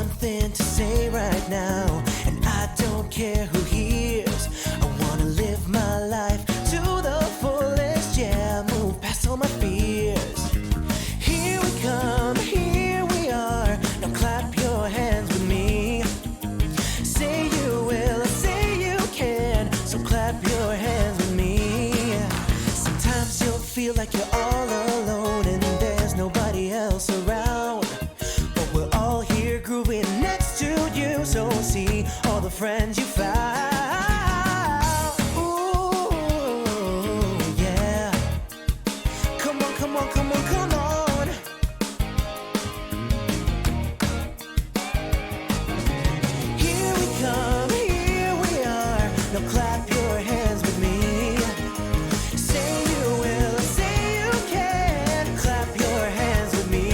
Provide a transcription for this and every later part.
something to say right now, and I don't care who hears. I wanna live my life to the fullest, yeah, move past all my fears. Here we come, here we are, now clap your hands with me. Say you will, say you can, so clap your hands with me. Sometimes you'll feel like you're all alone and there's nobody else around, but we're all here grooving next to you, so see all the friends you found. Ooh, yeah. Come on, come on, come on, come on. Here we come, here we are, now clap your hands with me. Say you will, say you can, clap your hands with me.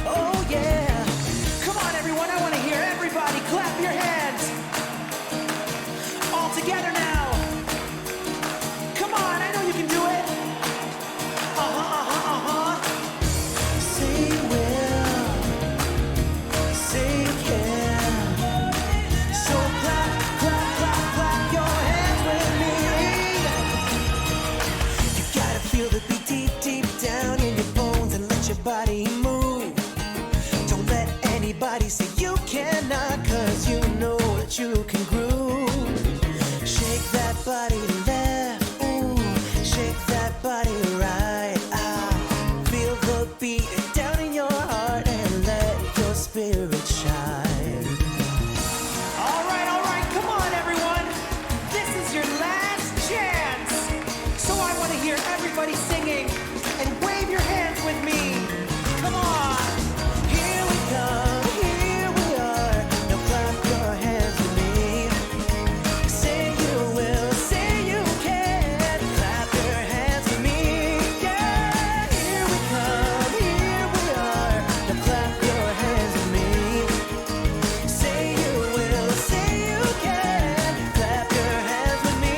Oh yeah. Come on everyone, I want to hear everybody clap your hands. All together now. Come on, I know you can do it. Say you will, say you can. So clap, clap, clap, clap your hands with me. You gotta feel the beat deep, deep down in your bones and let your body move. Don't let anybody say you cannot, cause you know that you can groove. Shake that body left, ooh, shake that body right. Feel the beat down in your heart and let your spirit shine. All right, come on everyone. This is your last chance. So I want to hear everybody singing and wave your hands with me. Come on. Here we come, here we are, now clap your hands with me. Say you will, say you can, clap your hands with me. Yeah, here we come, here we are, now clap your hands with me. Say you will, say you can, clap your hands with me.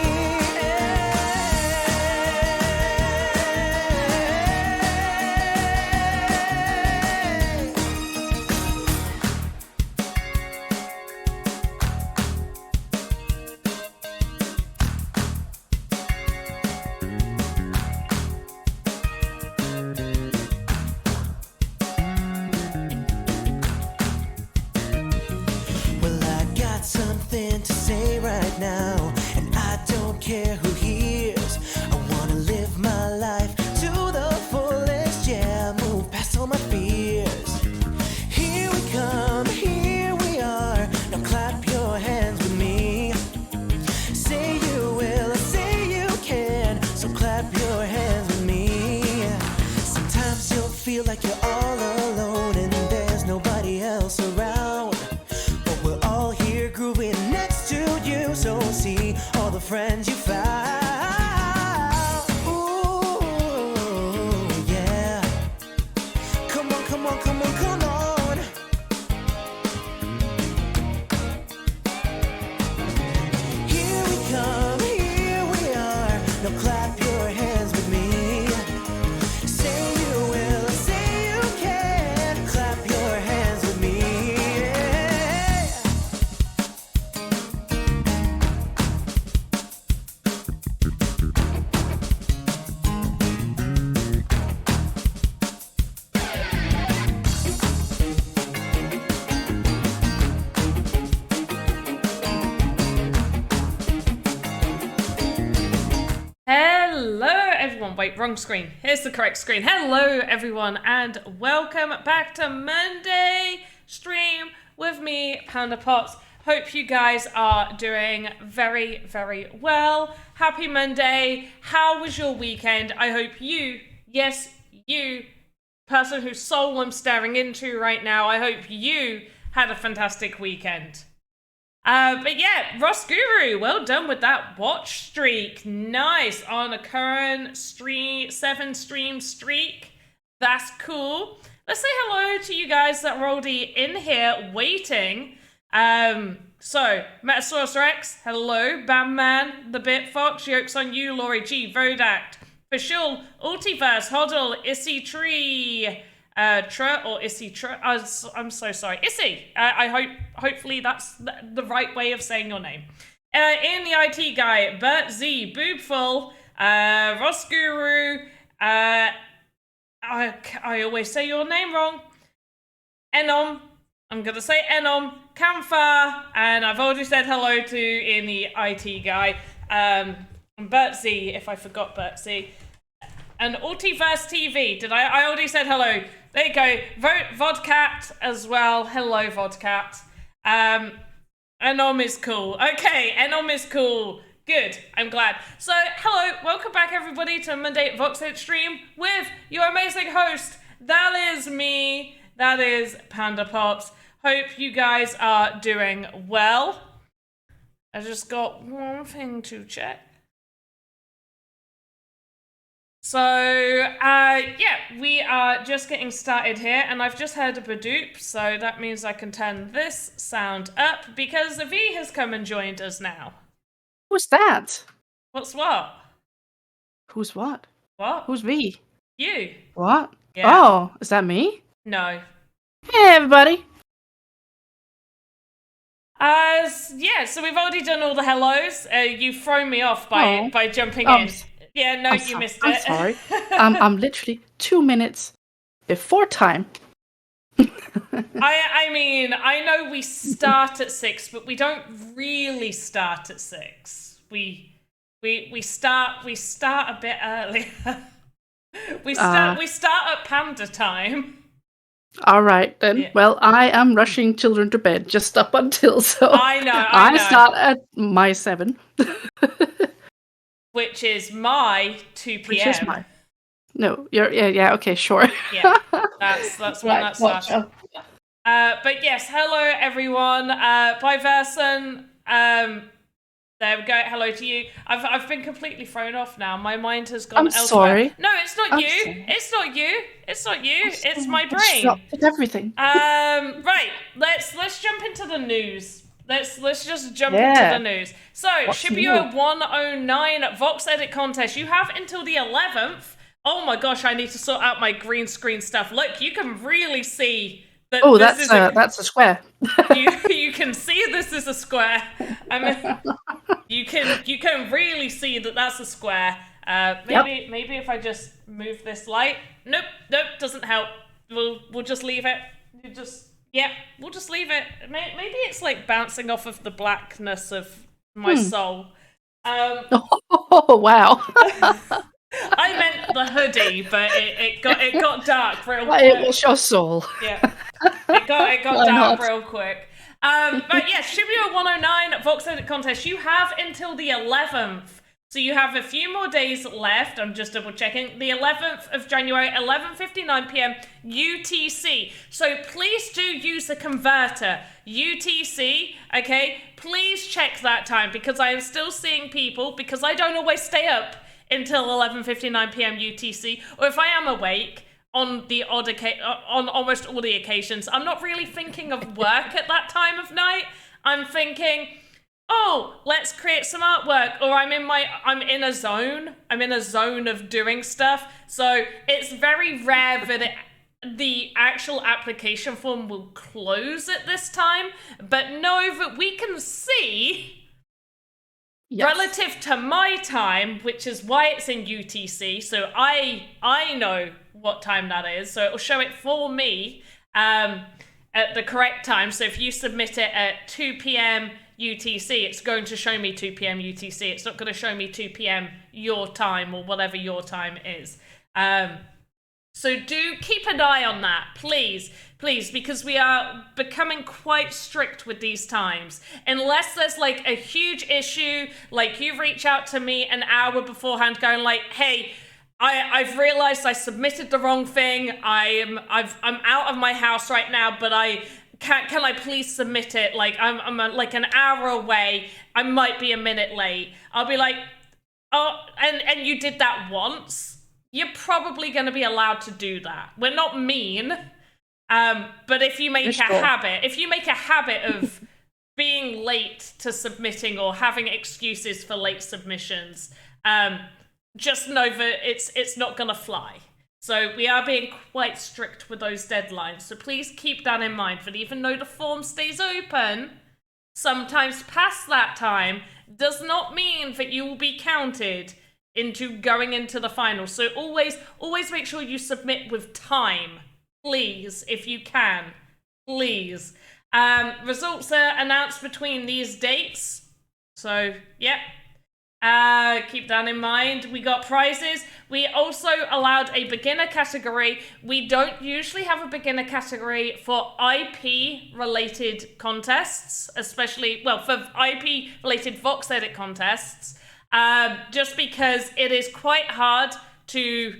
Well, I got something to say right now, and I don't care who hears. I wanna live my life to the fullest, yeah, move past all my fears. Here we come, here we are, now clap your hands with me. Say you will, say you can, so clap your hands with me. Sometimes you'll feel like you're all alone and there's nobody else around, but we're all here grooving next to you, so see all the friends you found. Ooh, yeah. Come on, come on, come on, come on. Here we come, here we are, now clap your hands with me. Say you will, say you can, clap your hands with me. Hello everyone, wait, wrong screen. Here's the correct screen. Hello everyone and welcome back to Monday stream with me, Panda Pots. Hope you guys are doing very, very well. Happy Monday. How was your weekend? I hope you, yes, you, person whose soul I'm staring into right now, I hope you had a fantastic weekend. But yeah, Ross Guru, well done with that watch streak. Nice on a current 7-stream streak. That's cool. Let's say hello to you guys that are already in here waiting. So, Metasaurus Rex, hello. Bamman, The Bitfox, Yokes on You, Laurie G, Vodact, Fashul, Ultiverse, Hoddle, Issy Tree, I'm so sorry. Issy. Hopefully that's the right way of saying your name. Ian the IT guy, Bert Z, Boobful, Ross Guru, I always say your name wrong. Enom. I'm gonna say Enom, Camphor, and I've already said hello to Ian the IT guy. Bert Z, if I forgot Bert Z. And Ultiverse TV. Did I already said hello. There you go. Vodcat as well. Hello, Vodcat. Enom is cool. Okay, Enom is cool. Good. I'm glad. So, hello. Welcome back, everybody, to Monday VoxEdit stream with your amazing host. That is me. That is Panda Pops. Hope you guys are doing well. I just got one thing to check. So, yeah, we are just getting started here, and I've just heard a Badoop, so that means I can turn this sound up, because V has come and joined us now. Who's that? What's what? Who's what? What? Who's V? You. What? Yeah. Oh, is that me? No. Hey, everybody. Yeah, so we've already done all the hellos. You've thrown me off by jumping in. Yeah, no, you missed it. I'm sorry. I'm literally 2 minutes before time. I mean, I know we start at 6, but we don't really start at 6. We start a bit earlier. we start at Panda time. All right, then. Yeah. Well, I am rushing children to bed just up until, so I know. start at my 7. Which is my 2 p.m. Which is my... No, yeah, okay, sure. Yeah, that's when Right, that starts. But yes, hello everyone. Bye Verson. There we go. Hello to you. I've been completely thrown off now. My mind has gone elsewhere. Sorry. No, it's not you. Sorry. It's not you. It's not you. It's my brain. Disrupted everything. Right. Let's jump into the news. Let's just jump into the news. So, Shibuya 109 VoxEdit contest. You have until the 11th. Oh my gosh, I need to sort out my green screen stuff. Look, you can really see that. Oh, that's a square. you can see this is a square. I mean, you can really see that that's a square. Maybe if I just move this light. Nope, doesn't help. We'll just leave it. We'll just leave it. Maybe it's like bouncing off of the blackness of my soul. Oh wow! I meant the hoodie, but it got dark real quick. It was your soul. Yeah, it got dark real quick. But yeah, Shibuya 109 VoxEdit contest. You have until the 11th. So you have a few more days left. I'm just double checking. The 11th of January, 11:59 p.m. UTC. So please do use the converter. UTC, okay? Please check that time because I am still seeing people, because I don't always stay up until 11:59 p.m. UTC. Or if I am awake on the on almost all the occasions, I'm not really thinking of work at that time of night. I'm thinking, oh, let's create some artwork, or I'm in a zone. I'm in a zone of doing stuff. So it's very rare that the actual application form will close at this time. But know that we can see, relative to my time, which is why it's in UTC. So I know what time that is. So it will show it for me at the correct time. So if you submit it at 2 p.m. UTC, it's going to show me 2 p.m. UTC. It's not going to show me 2 p.m. your time or whatever your time is. So do keep an eye on that, please, because we are becoming quite strict with these times. Unless there's like a huge issue, like you reach out to me an hour beforehand going like, hey, I've realized I submitted the wrong thing. I'm out of my house right now, but I can I please submit it? Like, I'm like an hour away. I might be a minute late. I'll be like, oh, and you did that once. You're probably going to be allowed to do that. We're not mean. But if you make a habit of being late to submitting or having excuses for late submissions, just know that it's not going to fly. So we are being quite strict with those deadlines. So please keep that in mind, that even though the form stays open, sometimes past that time does not mean that you will be counted into going into the final. So always make sure you submit with time, please, if you can, please. Results are announced between these dates. So, yep. Keep that in mind. We got prizes. We also allowed a beginner category. We don't usually have a beginner category for IP related contests, especially, well, for IP related VoxEdit contests, just because it is quite hard to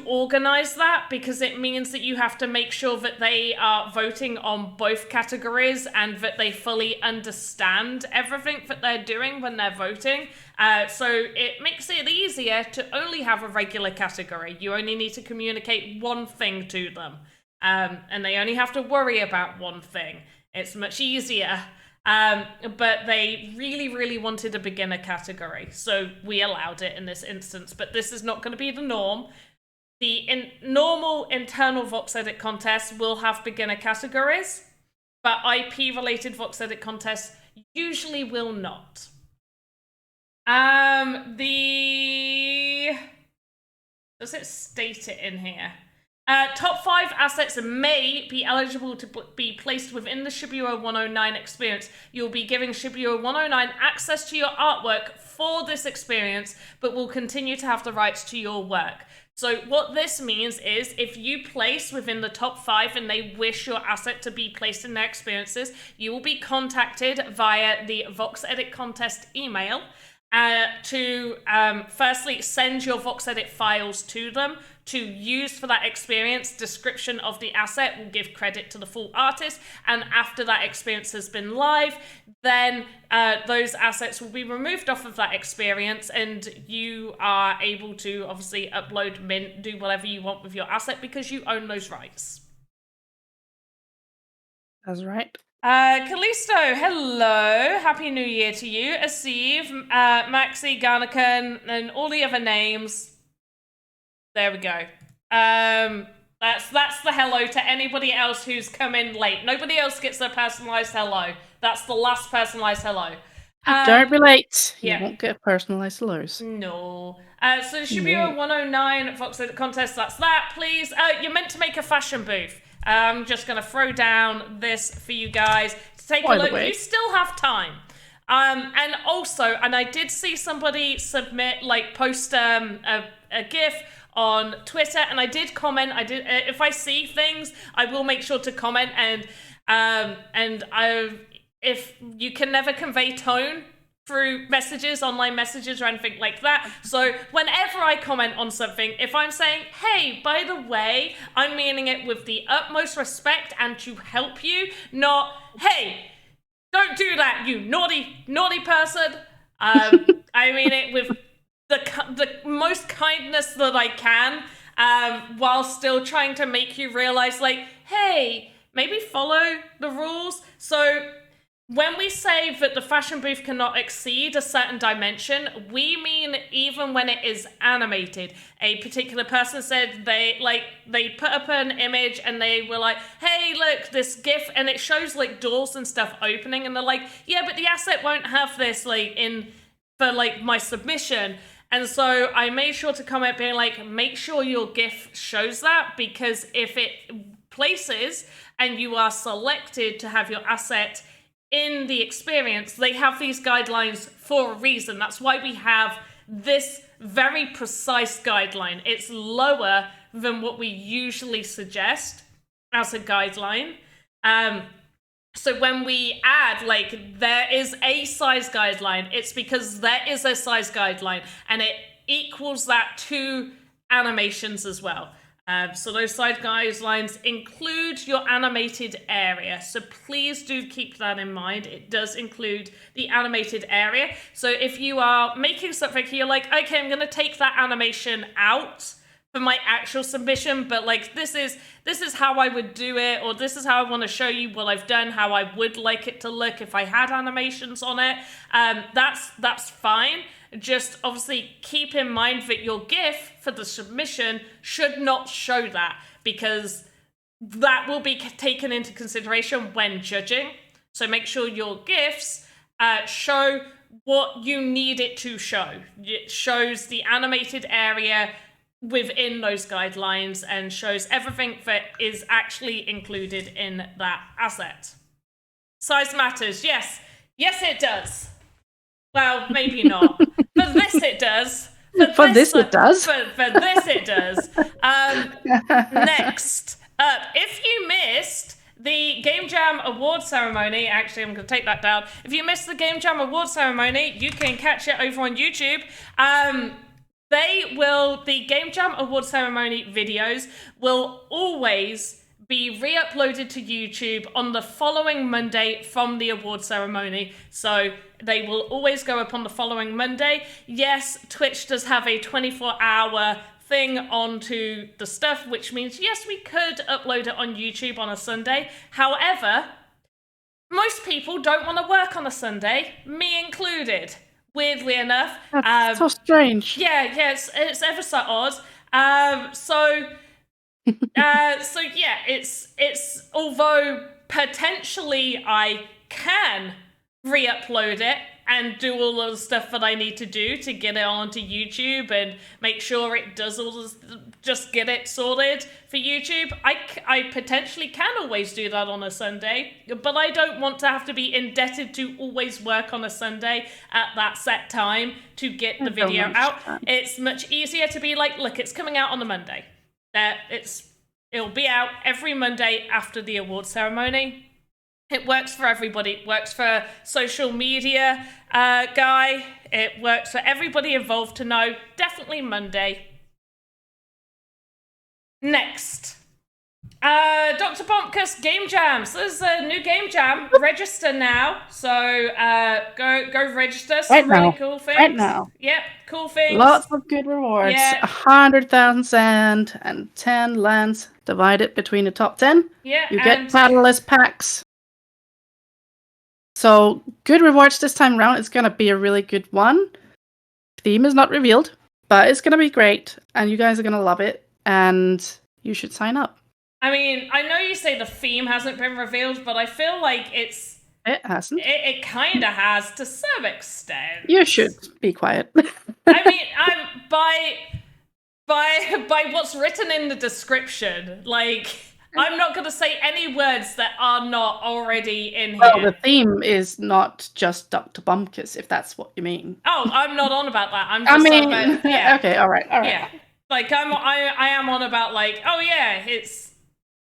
organize that, because it means that you have to make sure that they are voting on both categories and that they fully understand everything that they're doing when they're voting. So it makes it easier to only have a regular category. You only need to communicate one thing to them, and they only have to worry about one thing. It's much easier. But they really wanted a beginner category, so we allowed it in this instance. But this is not going to be the norm. The normal internal VoxEdit contests will have beginner categories, but IP-related VoxEdit contests usually will not. Does it state it in here? Top 5 assets may be eligible to be placed within the Shibuya 109 experience. You'll be giving Shibuya 109 access to your artwork for this experience, but will continue to have the rights to your work. So what this means is, if you place within the top 5 and they wish your asset to be placed in their experiences, you will be contacted via the VoxEdit contest email to firstly send your VoxEdit files to them to use for that experience. Description of the asset will give credit to the full artist, and after that experience has been live, then those assets will be removed off of that experience, and you are able to obviously upload, mint, do whatever you want with your asset because you own those rights. That's right. Callisto, hello. Happy New Year to you. Asiv, Maxi, Garnakan, and all the other names. There we go. That's the hello to anybody else who's come in late. Nobody else gets a personalized hello. That's the last personalized hello. Don't relate. yeah. You won't get personalized hellos. No. So Shibuya 109 VoxEdit contest, that's that, please. You're meant to make a fashion booth. I'm just going to throw down this for you guys to take a look. You still have time. And also, and I did see somebody post a GIF on Twitter, and I did comment. If I see things, I will make sure to comment. If you can never convey tone through messages, online messages, or anything like that. So whenever I comment on something, if I'm saying, hey, by the way, I'm meaning it with the utmost respect and to help you, not, hey, don't do that, you naughty person. I mean it with the most kindness that I can, while still trying to make you realize, like, hey, maybe follow the rules. So when we say that the fashion booth cannot exceed a certain dimension, we mean even when it is animated. A particular person said they put up an image and they were like, hey, look, this GIF, and it shows like doors and stuff opening, and they're like, yeah, but the asset won't have this for my submission. And so I made sure to comment being like, make sure your GIF shows that, because if it places and you are selected to have your asset in the experience, they have these guidelines for a reason. That's why we have this very precise guideline. It's lower than what we usually suggest as a guideline. So when we add, there is a size guideline, it's because there is a size guideline, and it equals that to animations as well. So those side guidelines include your animated area. So please do keep that in mind. It does include the animated area. So if you are making something, you're like, okay, I'm going to take that animation out for my actual submission, but like this is how I would do it, or this is how I want to show you what I've done, how I would like it to look if I had animations on it. That's fine. Just obviously keep in mind that your GIF for the submission should not show that, because that will be taken into consideration when judging. So make sure your GIFs show what you need it to show. It shows the animated area within those guidelines and shows everything that is actually included in that asset. Size matters. Yes, it does. Well, maybe not. For this, it does. For this, it does. For this, it does. Next up, if you missed the Game Jam Award ceremony, actually, I'm going to take that down. If you missed the Game Jam Award ceremony, you can catch it over on YouTube. The Game Jam Award ceremony videos will always be re-uploaded to YouTube on the following Monday from the award ceremony. So they will always go up on the following Monday. Yes, Twitch does have a 24-hour thing onto the stuff, which means, yes, we could upload it on YouTube on a Sunday. However, most people don't want to work on a Sunday, me included. Weirdly enough. That's so strange. Yeah, it's ever so odd. So yeah, it's although potentially I can re-upload it and do all of the stuff that I need to do to get it onto YouTube and make sure it does all this, just get it sorted for YouTube. I potentially can always do that on a Sunday, but I don't want to have to be indebted to always work on a Sunday at that set time to get the video out. It's much easier to be like, look, it's coming out on the Monday. It'll be out every Monday after the award ceremony. It works for everybody. It works for social media guy. It works for everybody involved to know. Definitely Monday. Next. Dr. Bompkus Game Jam. So there's a new Game Jam. Register now. So go register. Some really cool things. Right now. Yep, cool things. Lots of good rewards. Yeah. 100,000 and 10 lands divided between the top 10. Yeah, you get Catalyst packs. So good rewards this time around. It's going to be a really good one. Theme is not revealed, but it's going to be great. And you guys are going to love it. And you should sign up. I mean, I know you say the theme hasn't been revealed, but I feel like it hasn't. It kind of has to some extent. You should be quiet. I mean, I'm by what's written in the description, like, I'm not going to say any words that are not already in here. Well, the theme is not just Dr. Bumpkus, if that's what you mean. Oh, I'm not on about that. I'm just yeah. Okay, all right. Yeah. Like, I am on about, like, oh yeah, it's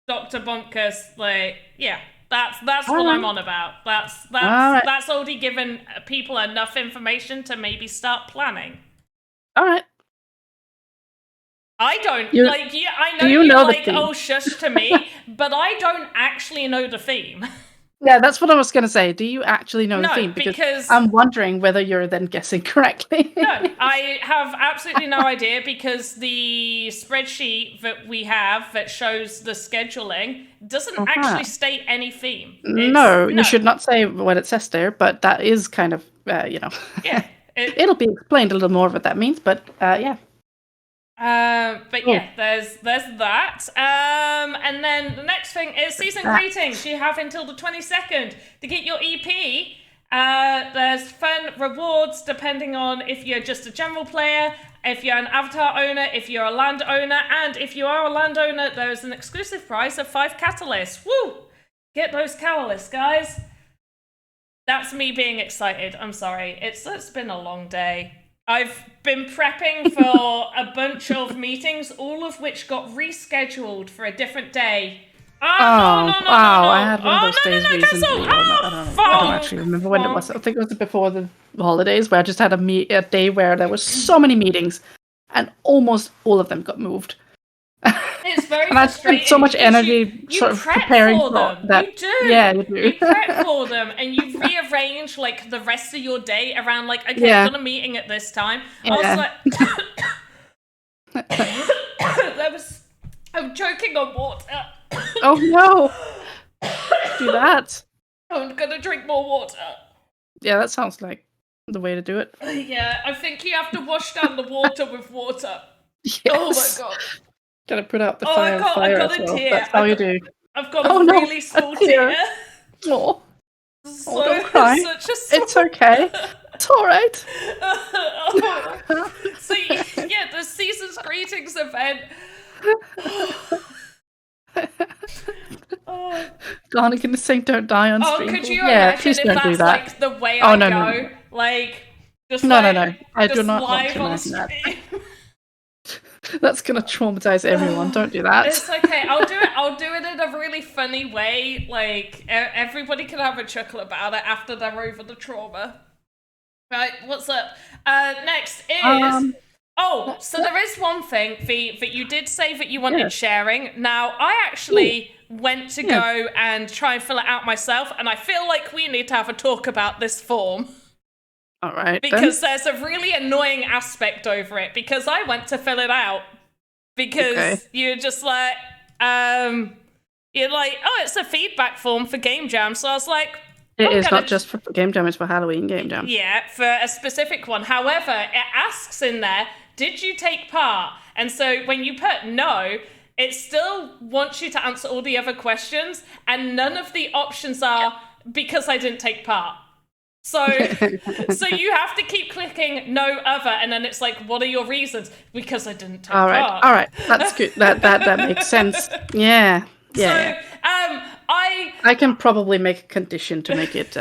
Dr. Bumpkus, like, yeah. That's what I'm on about. That's already given people enough information to maybe start planning. All right. I don't I know you know like, the theme? oh shush to me, but I don't actually know the theme. Yeah, that's what I was going to say. Do you actually know the theme? Because I'm wondering whether you're then guessing correctly. No, I have absolutely no idea, because the spreadsheet that we have that shows the scheduling doesn't actually state any theme. No, you should not say what it says there, but that is kind of, Yeah. It'll be explained a little more what that means, but yeah. But yeah, there's that. And then the next thing is season greetings. You have until the 22nd to get your EP. There's fun rewards depending on if you're just a general player, if you're an avatar owner, if you're a land owner, and if you are a land owner, there's an exclusive prize of 5 catalysts. Woo! Get those catalysts, guys. That's me being excited. I'm sorry. It's been a long day. I've been prepping for a bunch of meetings, all of which got rescheduled for a different day. No. I had one of those days recently. I don't actually remember when it was. I think it was before the holidays, where I just had a day where there was so many meetings, and almost all of them got moved. It's very And I frustrating. spent so much because energy you sort of prep preparing for for them. that. You do. Yeah, you do. You prep for them, and you rearrange like the rest of your day around like, okay, Yeah. I've got a meeting at this time. I Yeah. was like, I'm choking on water. Oh no! Do that. I'm gonna drink more water. Yeah, that sounds like the way to do it. Yeah, I think you have to wash down the water with water. Yes. Oh my god. Gotta put out the Oh, I fire got as a well. tear. That's how you do. I've got Oh, a no, really small a tear. tear. Oh, So, don't cry. such a small... It's okay. It's all right. So yeah, the season's greetings event. Oh, Darn, gonna sing "Don't Die" on stream. could you Yeah, imagine please if don't that's do that. like the way Oh, I no, go? no, no. Like just No, like, no, no. I do just not want live to on imagine that. stream. That's gonna traumatize everyone. Don't do that. It's okay. I'll do it in a really funny way. Like everybody can have a chuckle about it after they're over the trauma. Right. What's up? Next is. So there is one thing that you did say that you wanted sharing. Now, I actually went to go and try and fill it out myself, and I feel like we need to have a talk about this form. All right. Because there's a really annoying aspect over it, because I went to fill it out because you're just like, you're like, oh, it's a feedback form for Game Jam. So I was like, it is not just for Game Jam, it's for Halloween Game Jam. Yeah, for a specific one. However, it asks in there, did you take part? And so when you put no, it still wants you to answer all the other questions, and none of the options are because I didn't take part. So you have to keep clicking no other, and then it's like, what are your reasons? Because I didn't take part. All right, that's good. That makes sense. Yeah. Yeah. So, I can probably make a condition to make it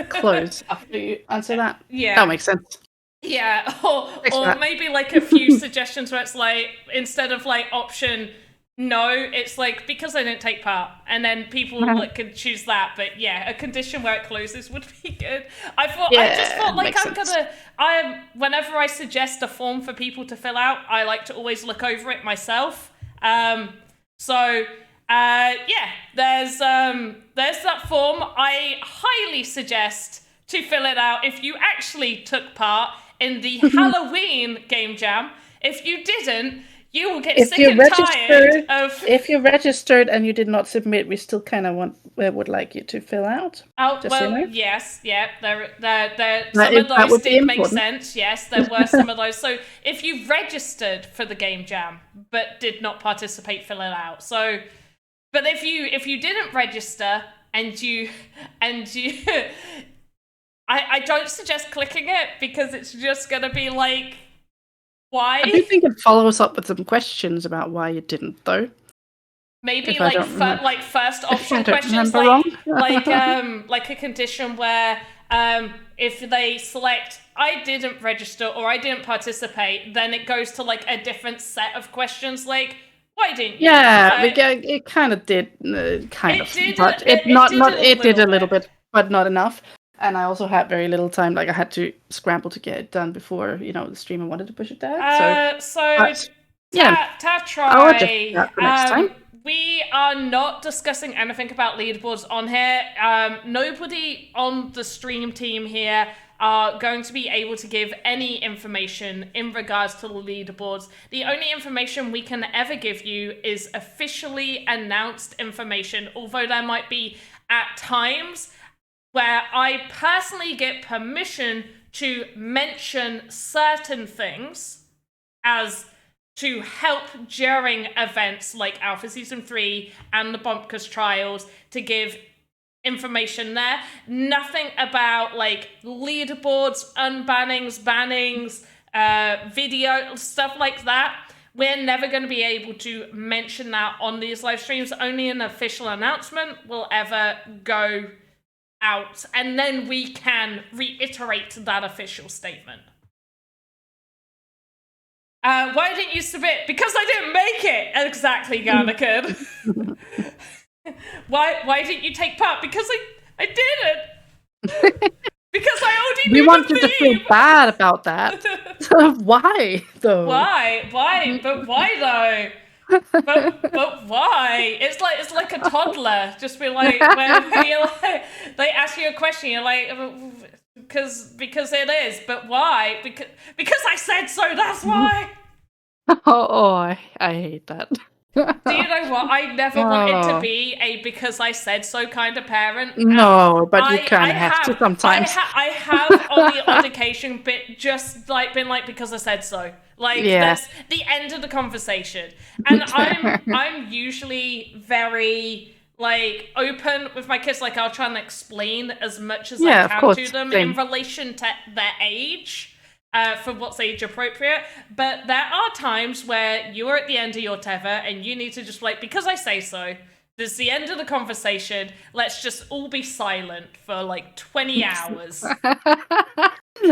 close after you answer that. Yeah. That makes sense. Yeah, or maybe like a few suggestions where it's like, instead of like option no, it's like because I didn't take part, and then people like could choose that. But yeah, a condition where it closes would be good. I just thought like whenever I suggest a form for people to fill out, I like to always look over it myself. There's that form. I highly suggest to fill it out if you actually took part in the Halloween Game Jam. If you didn't, you will get sick and tired of... If you're registered and you did not submit, we still kind of would like you to fill out. Oh, well, yes, yeah. Some of those did make sense. Yes, there were some of those. So if you registered for the Game Jam but did not participate, fill it out. So, but if you didn't register and you I don't suggest clicking it, because it's just going to be like, why? I do think it follows up with some questions about why you didn't, though. Maybe like first option questions, like a condition where if they select I didn't register or I didn't participate, then it goes to like a different set of questions, like why didn't you? Yeah, it kind of did, it did a little bit, but not enough. And I also had very little time. Like I had to scramble to get it done before the streamer wanted to push it down. Try. I'll adjust that for next time. We are not discussing anything about leaderboards on here. Nobody on the stream team here are going to be able to give any information in regards to the leaderboards. The only information we can ever give you is officially announced information, although there might be at times where I personally get permission to mention certain things as to help during events like Alpha Season 3 and the Bumpkers Trials, to give information there. Nothing about like leaderboards, unbannings, bannings, video, stuff like that. We're never going to be able to mention that on these live streams. Only an official announcement will ever go out, and then we can reiterate that official statement. Why didn't you submit? Because I didn't make it. Exactly, Garnican. Why didn't you take part? Because I didn't. Because I already knew we want you to feel bad about that. Why though? Why? But why though? But why? It's like a toddler. Just be like, when you're like, they ask you a question, you're like, because it is. But why? Because I said so. That's why. I hate that. Do you know what? I never wanted to be a because I said so kind of parent. No, but you kind of have to sometimes. I have on the odd occasion just like been like because I said so. Like that's the end of the conversation. And I'm usually very like open with my kids. Like I'll try and explain as much as I can to them in relation to their age. For what's age appropriate, but there are times where you're at the end of your tether and you need to just like, because I say so, this is the end of the conversation, let's just all be silent for like 20 hours.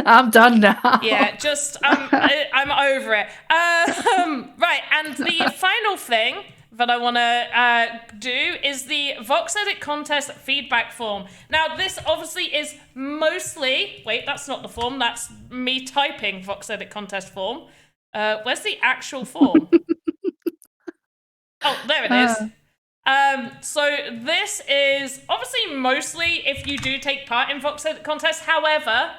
I'm done now. Yeah, just I'm over it. Right, and the final thing that I want to do is the VoxEdit contest feedback form. Now, this obviously is mostly... Wait, that's not the form. That's me typing VoxEdit contest form. Where's the actual form? Oh, there it is. So this is obviously mostly if you do take part in VoxEdit contests. However,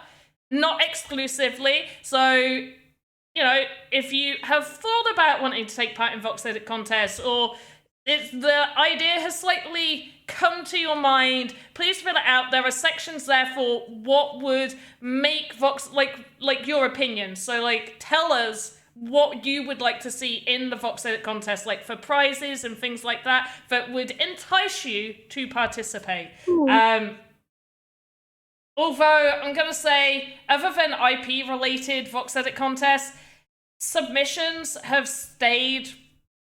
not exclusively. So... You know, if you have thought about wanting to take part in VoxEdit contests, or if the idea has slightly come to your mind, please fill it out. There are sections there for what would make Vox, like your opinion. So, like, tell us what you would like to see in the VoxEdit contest, like for prizes and things like that, that would entice you to participate. Although, I'm going to say, other than IP-related VoxEdit contests, submissions have stayed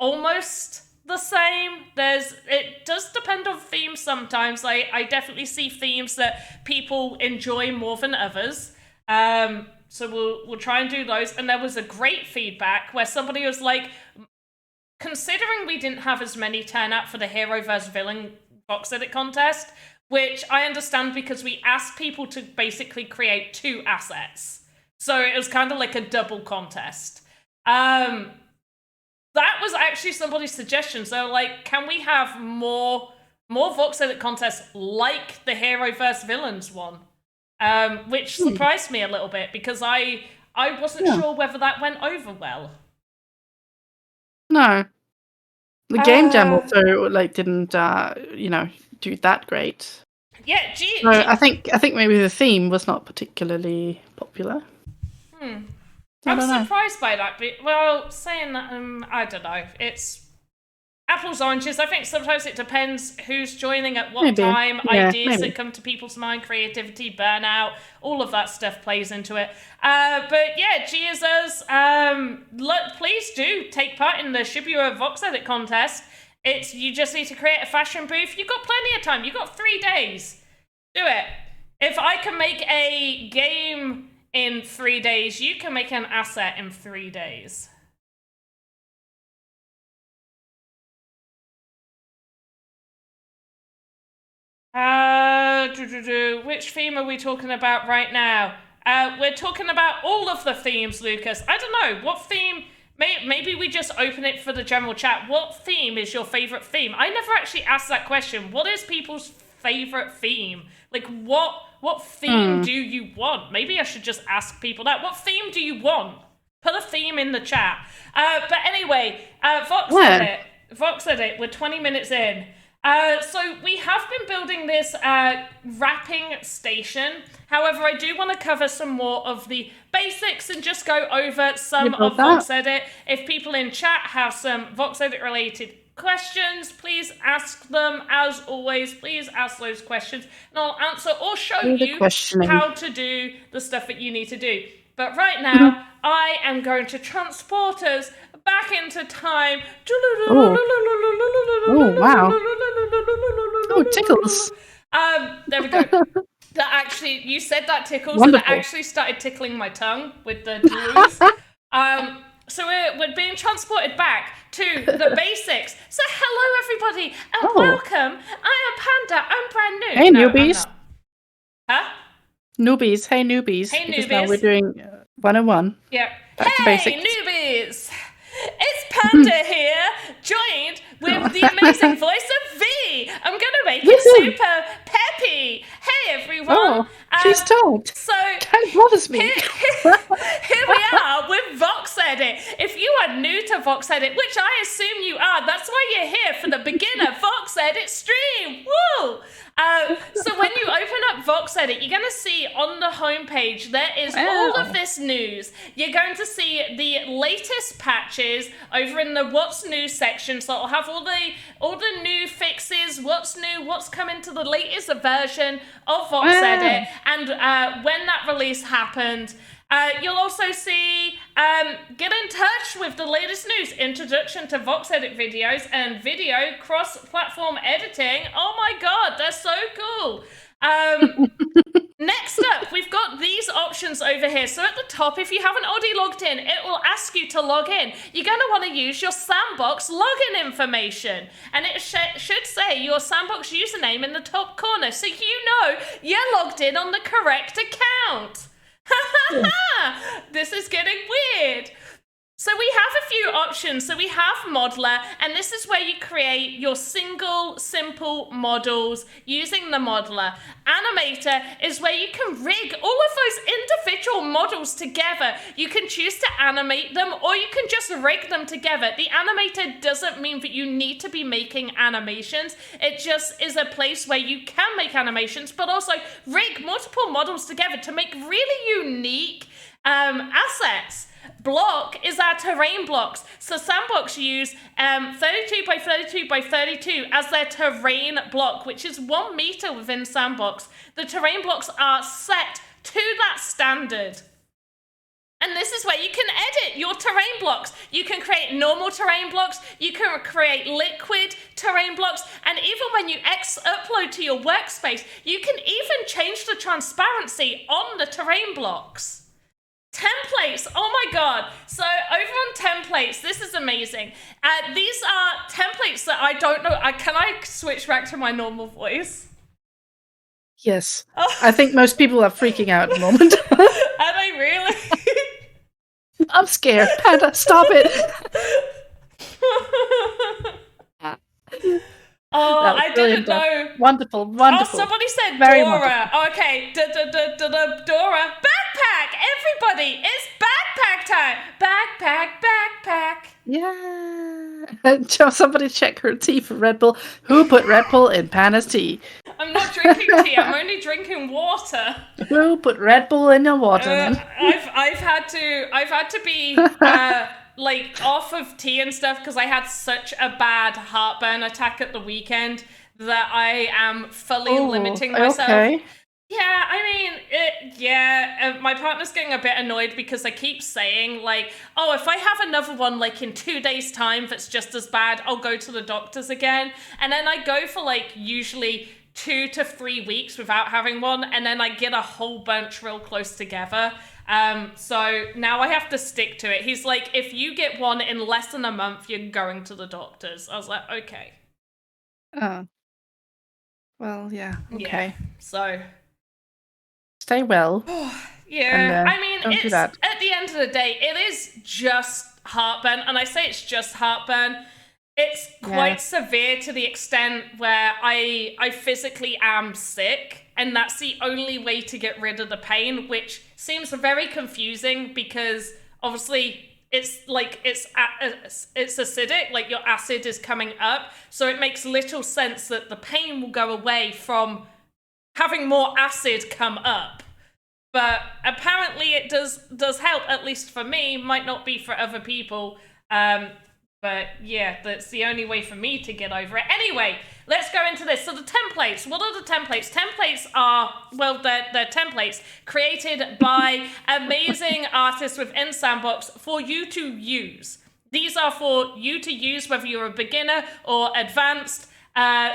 almost the same. It does depend on themes sometimes. I definitely see themes that people enjoy more than others. So we'll try and do those. And there was a great feedback where somebody was like, considering we didn't have as many turn out for the hero versus villain VoxEdit contest, which I understand because we asked people to basically create 2 assets. So it was kind of like a double contest. That was actually somebody's suggestion. So, like, can we have more VoxEdit contests like the hero versus villains one? Which surprised me a little bit because I wasn't sure whether that went over well. No. The game jam also didn't do that great. Yeah, so I think maybe the theme was not particularly popular. I'm surprised by that, but well, saying that, I don't know. It's apples, oranges. I think sometimes it depends who's joining at what time, ideas that come to people's mind, creativity, burnout, all of that stuff plays into it. But yeah, Jesus, please do take part in the Shibuya VoxEdit contest. You just need to create a fashion booth. You've got plenty of time. You've got 3 days. Do it. If I can make a game in 3 days, you can make an asset in 3 days. Which theme are we talking about right now? We're talking about all of the themes, Lucas. I don't know. What theme? Maybe we just open it for the general chat. What theme is your favorite theme? I never actually asked that question. What is people's favorite theme? Like, what theme do you want? Maybe I should just ask people that. What theme do you want? Put a theme in the chat. But anyway, VoxEdit, we're 20 minutes in. So we have been building this wrapping station. However, I do want to cover some more of the basics and just go over some of VoxEdit. If people in chat have some VoxEdit related questions, please ask them. As always, please ask those questions and I'll answer or show you how to do the stuff that you need to do. But right now, I am going to transport us back into time. Oh, wow. Oh, tickles. There we go. That actually, you said that tickles, and it actually started tickling my tongue with the blues. So we're being transported back to the basics. So hello, everybody, and welcome. I am Panda. I'm brand new. Hey, newbies. Huh? Newbies. Hey, newbies. Hey, because newbies. Now we're doing 101. Yep. Back to hey, basics. newbies. It's Panda here, joined with the amazing voice of V. I'm going to make it super peppy. Hey, everyone. Oh, please don't. So, Kind of bothers me. here we are with VoxEdit. If you are new to VoxEdit, which I assume you are, that's why you're here for the beginner VoxEdit stream. Woo! So when you open up VoxEdit, you're going to see on the homepage there is all of this news. You're going to see the latest patches over in the What's New section. So it'll have all the new fixes, what's new, what's coming to the latest version of VoxEdit, and when that release happened. You'll also see get in touch with the latest news, introduction to VoxEdit videos and video cross-platform editing. Oh my god, they're so cool. Next up, we've got these options over here. So at the top, if you haven't already logged in, it will ask you to log in. You're going to want to use your Sandbox login information. And it should say your Sandbox username in the top corner, so you know you're logged in on the correct account. This is getting weird. So we have a few options. So we have Modeler, and this is where you create your simple models using the Modeler. Animator is where you can rig all of those individual models together. You can choose to animate them, or you can just rig them together. The Animator doesn't mean that you need to be making animations. It just is a place where you can make animations, but also rig multiple models together to make really unique assets. Block is our terrain blocks. So Sandbox use 32 by 32 by 32 as their terrain block, which is 1 meter within Sandbox. The terrain blocks are set to that standard. And this is where you can edit your terrain blocks. You can create normal terrain blocks, you can create liquid terrain blocks, and even when you upload to your workspace, you can even change the transparency on the terrain blocks. Templates, oh my god. So over on templates, this is amazing. These are templates that I don't know. Can I switch back to my normal voice? Yes. Oh. I think most people are freaking out at the moment. Are they really? I'm scared. Panda, stop it. Oh, I didn't know. Wonderful. Oh, somebody said Very Dora. wonderful. Okay, Dora. Backpack, everybody, it's backpack time. Backpack. Yeah. Somebody check her tea for Red Bull. Who put Red Bull in Panda's tea? I'm not drinking tea. I'm only drinking water. Who put Red Bull in your water? I've had to be like off of tea and stuff because I had such a bad heartburn attack at the weekend that I am fully limiting myself. Okay. Yeah, I mean, my partner's getting a bit annoyed because I keep saying, like, oh, if I have another one, like, in 2 days' time that's just as bad, I'll go to the doctors again. And then I go for, like, usually 2 to 3 weeks without having one, and then I get a whole bunch real close together. So now I have to stick to it. He's like, if you get one in less than a month, you're going to the doctors. I was like, okay. Oh. Well, yeah. Okay. Yeah, so... Stay well. Yeah, I mean, it's at the end of the day, it is just heartburn, and I say it's just heartburn. It's quite severe to the extent where I physically am sick, and that's the only way to get rid of the pain, which seems very confusing because obviously it's like it's acidic, like your acid is coming up, so it makes little sense that the pain will go away from having more acid come up. But apparently it does help, at least for me. Might not be for other people. But yeah, that's the only way for me to get over it. Anyway, let's go into this. So the templates, what are the templates? Templates are, well, they're templates created by amazing artists within Sandbox for you to use. These are for you to use whether you're a beginner or advanced.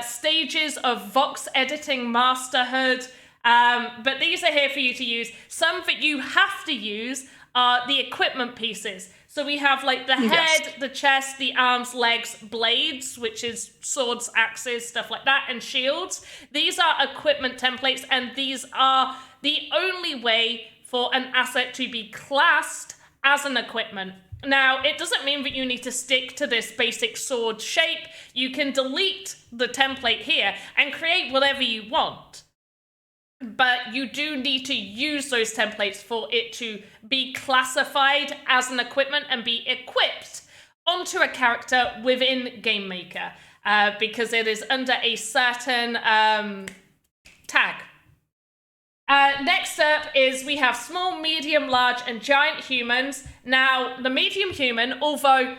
Stages of Vox editing masterhood, but these are here for you to use. Some that you have to use are the equipment pieces. So we have like the head, the chest, the arms, legs, blades, which is swords, axes, stuff like that, and shields. These are equipment templates, and these are the only way for an asset to be classed as an equipment. Now, it doesn't mean that you need to stick to this basic sword shape. You can delete the template here and create whatever you want. But you do need to use those templates for it to be classified as an equipment and be equipped onto a character within GameMaker, because it is under a certain tag. Next up is we have small, medium, large, and giant humans. Now, the medium human, although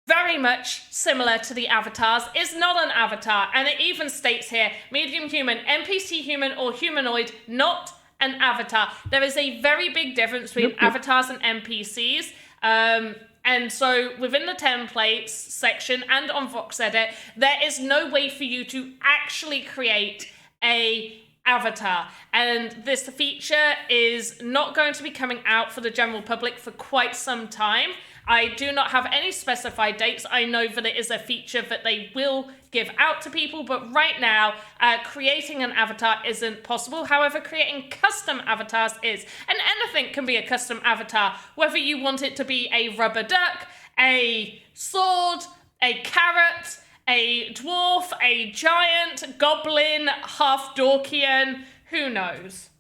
very much similar to the avatars, is not an avatar, and it even states here, medium human, NPC human, or humanoid, not an avatar. There is a very big difference between avatars and NPCs, and so within the templates section and on VoxEdit, there is no way for you to actually create a avatar, and this feature is not going to be coming out for the general public for quite some time. I do not have any specified dates. I know that it is a feature that they will give out to people, but right now, creating an avatar isn't possible. However, creating custom avatars is. And anything can be a custom avatar, whether you want it to be a rubber duck, a sword, a carrot, a dwarf, a giant, goblin, half Dorkian, who knows?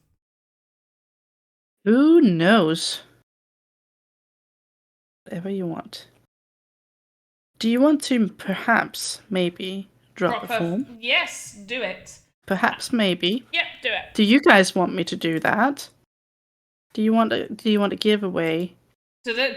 Who knows? Whatever you want. Do you want to perhaps maybe drop a form? Yes, do it. Perhaps maybe. Yep, do it. Do you guys want me to do that? Do you want a giveaway? Do you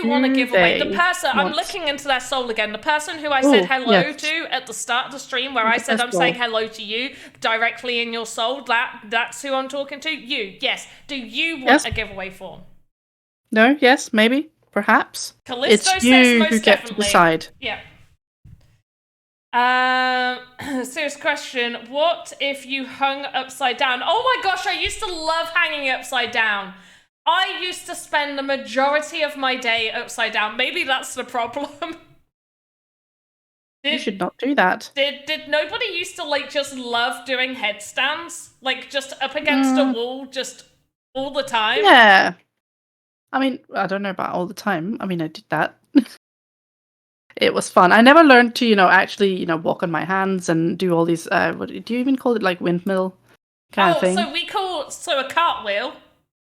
want to give away the person? I'm looking into their soul again. The person who I said hello to at the start of the stream, where I said I'm saying hello to you directly in your soul. That's who I'm talking to. You, yes. Do you want a giveaway form? No. Yes. Maybe. Perhaps. Callisto it's you says who get to decide. Yeah. Serious question. What if you hung upside down? Oh my gosh, I used to love hanging upside down. I used to spend the majority of my day upside down. Maybe that's the problem. You should not do that. Did nobody used to just love doing headstands? Like just up against a wall just all the time? Yeah. I mean, I don't know about all the time. I mean, I did that. It was fun. I never learned to, actually, walk on my hands and do all these, what do you even call it, like windmill kind of thing? So a cartwheel.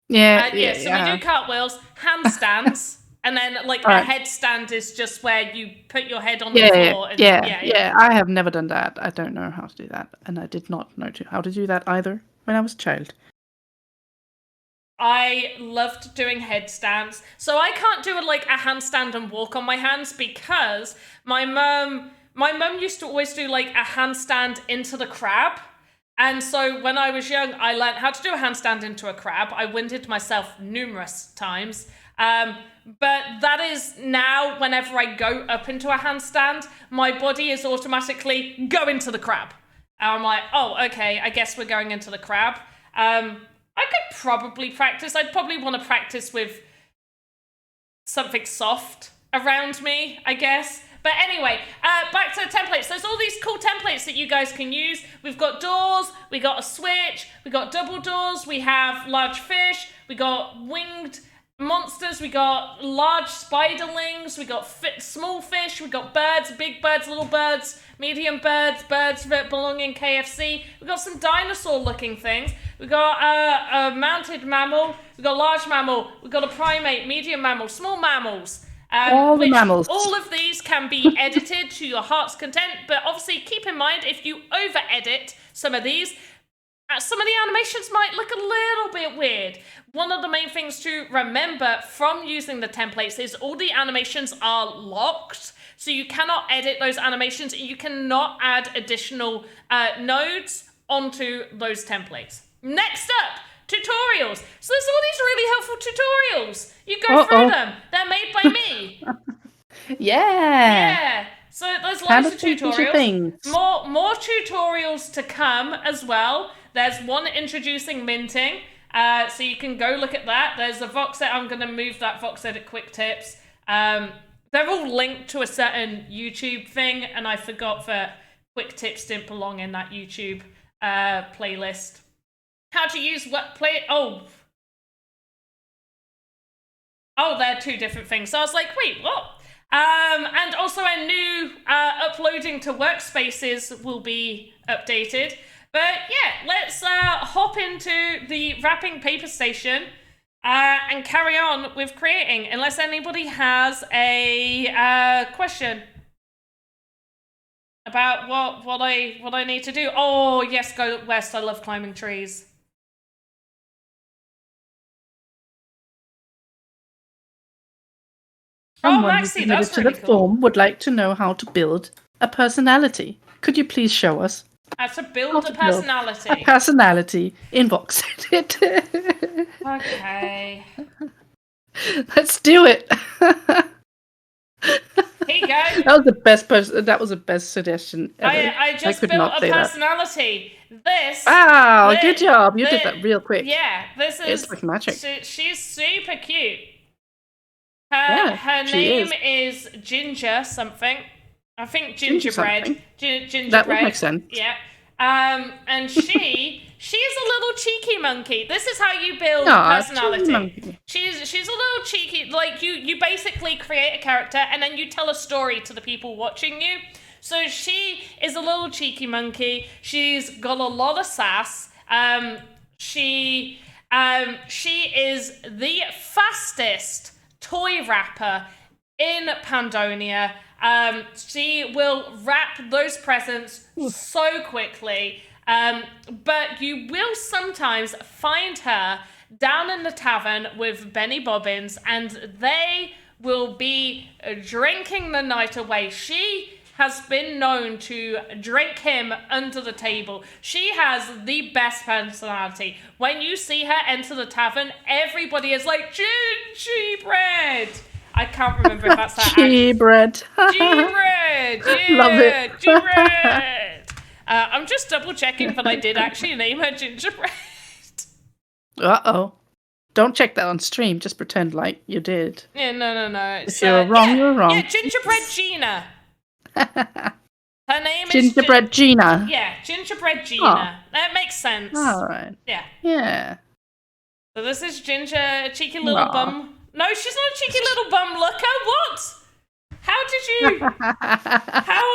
Yeah, we do cartwheels, handstands, and then a headstand is just where you put your head on the floor. And, yeah. I have never done that. I don't know how to do that, and I did not know how to do that either when I was a child. I loved doing headstands. So I can't do a handstand and walk on my hands because my mum used to always do a handstand into the crab. And so when I was young, I learned how to do a handstand into a crab. I winded myself numerous times. But that is now, whenever I go up into a handstand, my body is automatically go into the crab. And I'm like, oh, okay, I guess we're going into the crab. I could probably practice. I'd probably want to practice with something soft around me, I guess. But anyway, back to the templates. There's all these cool templates that you guys can use. We've got doors, we got a switch, we got double doors, we have large fish, we got winged monsters, we got large spiderlings, we got small fish, we got birds, big birds, little birds, medium birds, birds that belong in KFC. We got some dinosaur-looking things. We got a mounted mammal. We got a large mammal. We got a primate, medium mammal, small mammals. All the mammals. All of these can be edited to your heart's content, but obviously keep in mind if you over-edit some of these, some of the animations might look a little bit weird. One of the main things to remember from using the templates is all the animations are locked, so you cannot edit those animations. You cannot add additional nodes onto those templates. Next up, tutorials. So there's all these really helpful tutorials. You go through them. They're made by me. Yeah. So there's loads of tutorials. More tutorials to come as well. There's one introducing minting. So you can go look at that. There's a VoxEdit. I'm going to move that VoxEdit quick tips. They're all linked to a certain YouTube thing, and I forgot that quick tips didn't belong in that YouTube playlist. How to use Oh, they're two different things. So I was like, wait, what? And also a new uploading to workspaces will be updated. But yeah, let's hop into the wrapping paper station and carry on with creating, unless anybody has a question about what I need to do. Oh yes, go west. I love climbing trees. Someone who Maxie, submitted that's to really the cool. form would like to know how to build a personality. Could you please show us How to how build a to build personality. a personality in VoxEdit? Okay. Let's do it. Here you go. That was the best That was the best suggestion ever. I just could built not a say that. personality. This. Wow, thi- good job. You thi- did that real quick. Yeah, this is. It's like magic. She's super cute. Yeah, Her she name is Ginger something. I think gingerbread. something. Gingerbread. That would make sense. Yeah. And she's a little cheeky monkey. This is how you build Aw, a personality. cheeky monkey. She's a little cheeky. Like you basically create a character and then you tell a story to the people watching you. So she is a little cheeky monkey. She's got a lot of sass. She is the fastest toy wrapper in Pandonia. She will wrap those presents so quickly. But you will sometimes find her down in the tavern with Benny Bobbins, and they will be drinking the night away. She has been known to drink him under the table. She has the best personality. When you see her enter the tavern, everybody is like, gingerbread. I can't remember if that's that. Gingerbread. Gingerbread. Yeah, Love it. Gingerbread. I'm just double checking that I did actually name her Gingerbread. Uh-oh. Don't check that on stream. Just pretend like you did. Yeah, no. If you're wrong, you're wrong. Yeah, Gingerbread Gina. Her name is Gingerbread Gina. Yeah, Gingerbread Gina. Oh. That makes sense. All right. Yeah. Yeah. So this is Ginger, cheeky little Aw. bum. No, she's not a cheeky little bum looker. What? How did you?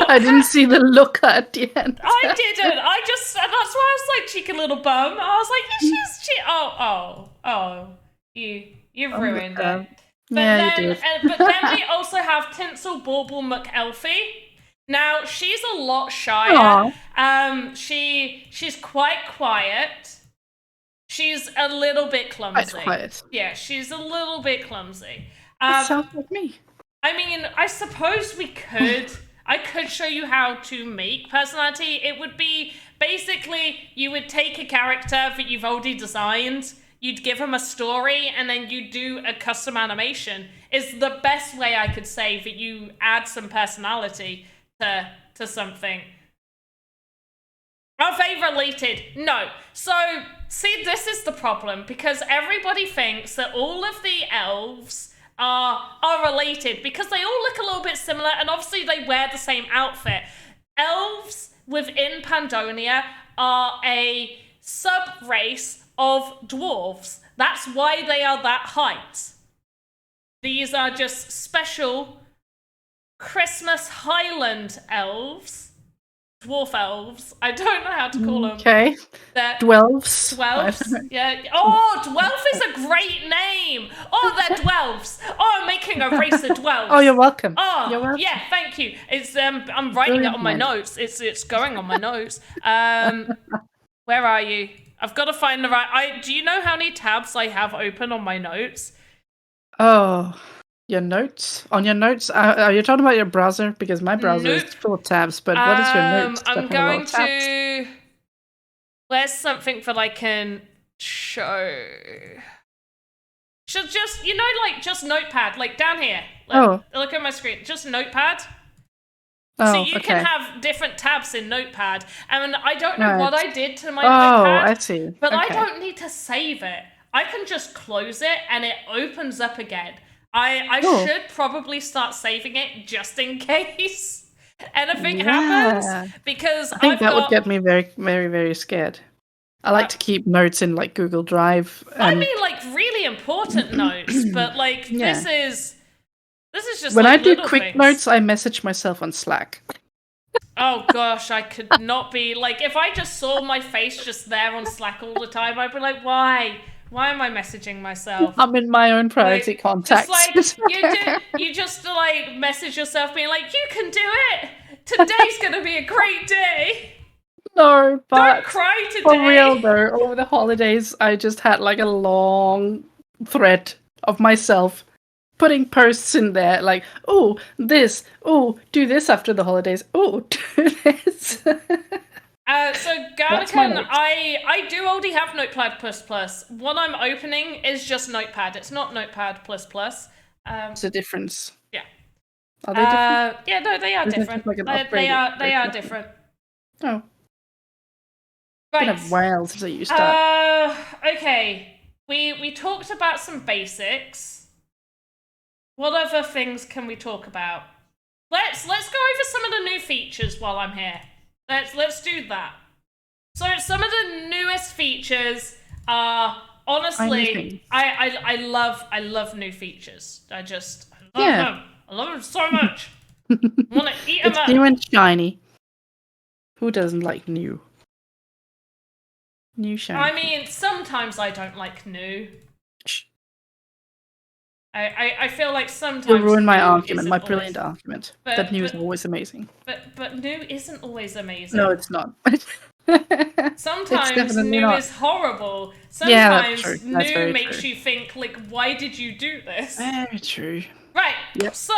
I didn't see the look at the end. I didn't. I just. That's why I was like cheeky little bum. I was like, yeah, she's. Oh. You've ruined it. But Yeah, then, you did. but then we also have Tinsel Bauble McElfie. Now she's a lot shyer. She's quite quiet. She's a little bit clumsy. Quite quiet. Yeah, she's a little bit clumsy. That sounds like me. I mean, I suppose I could show you how to make personality. It would be basically you would take a character that you've already designed, you'd give him a story, and then you do a custom animation. Is the best way I could say that you add some personality to something. Are they related? No. So, see, this is the problem, because everybody thinks that all of the elves are related, because they all look a little bit similar, and obviously they wear the same outfit. Elves within Pandonia are a sub-race of dwarves. That's why they are that height. These are just special Christmas Highland elves. Dwarf elves. I don't know how to call them. Okay. Dwelves. Dwelves. Yeah. Oh, Dwelf is a great name. Oh, they're Dwelves. Oh, I'm making a race of Dwelves. Oh, you're welcome. Oh, you're welcome. yeah, thank you. It's I'm writing it on my notes. It's going on my notes. Where are you? I've got to find the right. Do you know how many tabs I have open on my notes? Oh, your notes? On your notes? Are you talking about your browser? Because my browser Nope. is full of tabs, but what is your notes? I'm going to... Where's something that I can show? Should just, just Notepad, like down here. Look at my screen. Just Notepad. Oh, so you okay. can have different tabs in Notepad. And I don't know Right. what I did to my Oh, Notepad. I see. But I Okay. don't need to save it. I can just close it and it opens up again. I Cool. should probably start saving it just in case anything happens. Because I think I've that got... would get me very, very, very scared. I like to keep notes in like Google Drive. I mean, like really important important notes, but like Yeah. this is just When like I do little quick things. notes, I message myself on Slack. Oh gosh, I could not be like, if I just saw my face just there on Slack all the time, I'd be like, why? Why am I messaging myself? I'm in my own priority Like, contacts. Just like you just like message yourself being like, you can do it. Today's gonna be a great day. No, but Don't cry today. for real though, over the holidays, I just had like a long thread of myself putting posts in there, like, oh, this, oh, do this after the holidays, oh, do this. So That's my Garnican, note. I do already have Notepad++. What I'm opening is just Notepad. It's not Notepad++. What's the difference? Yeah. Are they different? Yeah, no, they are Isn't it different. just like an They upgraded are version? different. Oh, Right. it's been a while since I used that. Okay. We talked about some basics. What other things can we talk about? Let's go over some of the new features while I'm here. Let's do that. So some of the newest features are honestly, I love new features. I love them. I love them so much. I want to eat them It's up. new and shiny. Who doesn't like new? New shiny. I mean, sometimes I don't like new. I feel like sometimes You'll ruin my new argument, isn't my always- brilliant argument. But- That new is but- always amazing. But new isn't always amazing. No, it's not. Sometimes definitely new not. is horrible. Yeah, that's Sometimes true. That's new very makes true. you think, like, why did you do this? Very true. Right, Yep. so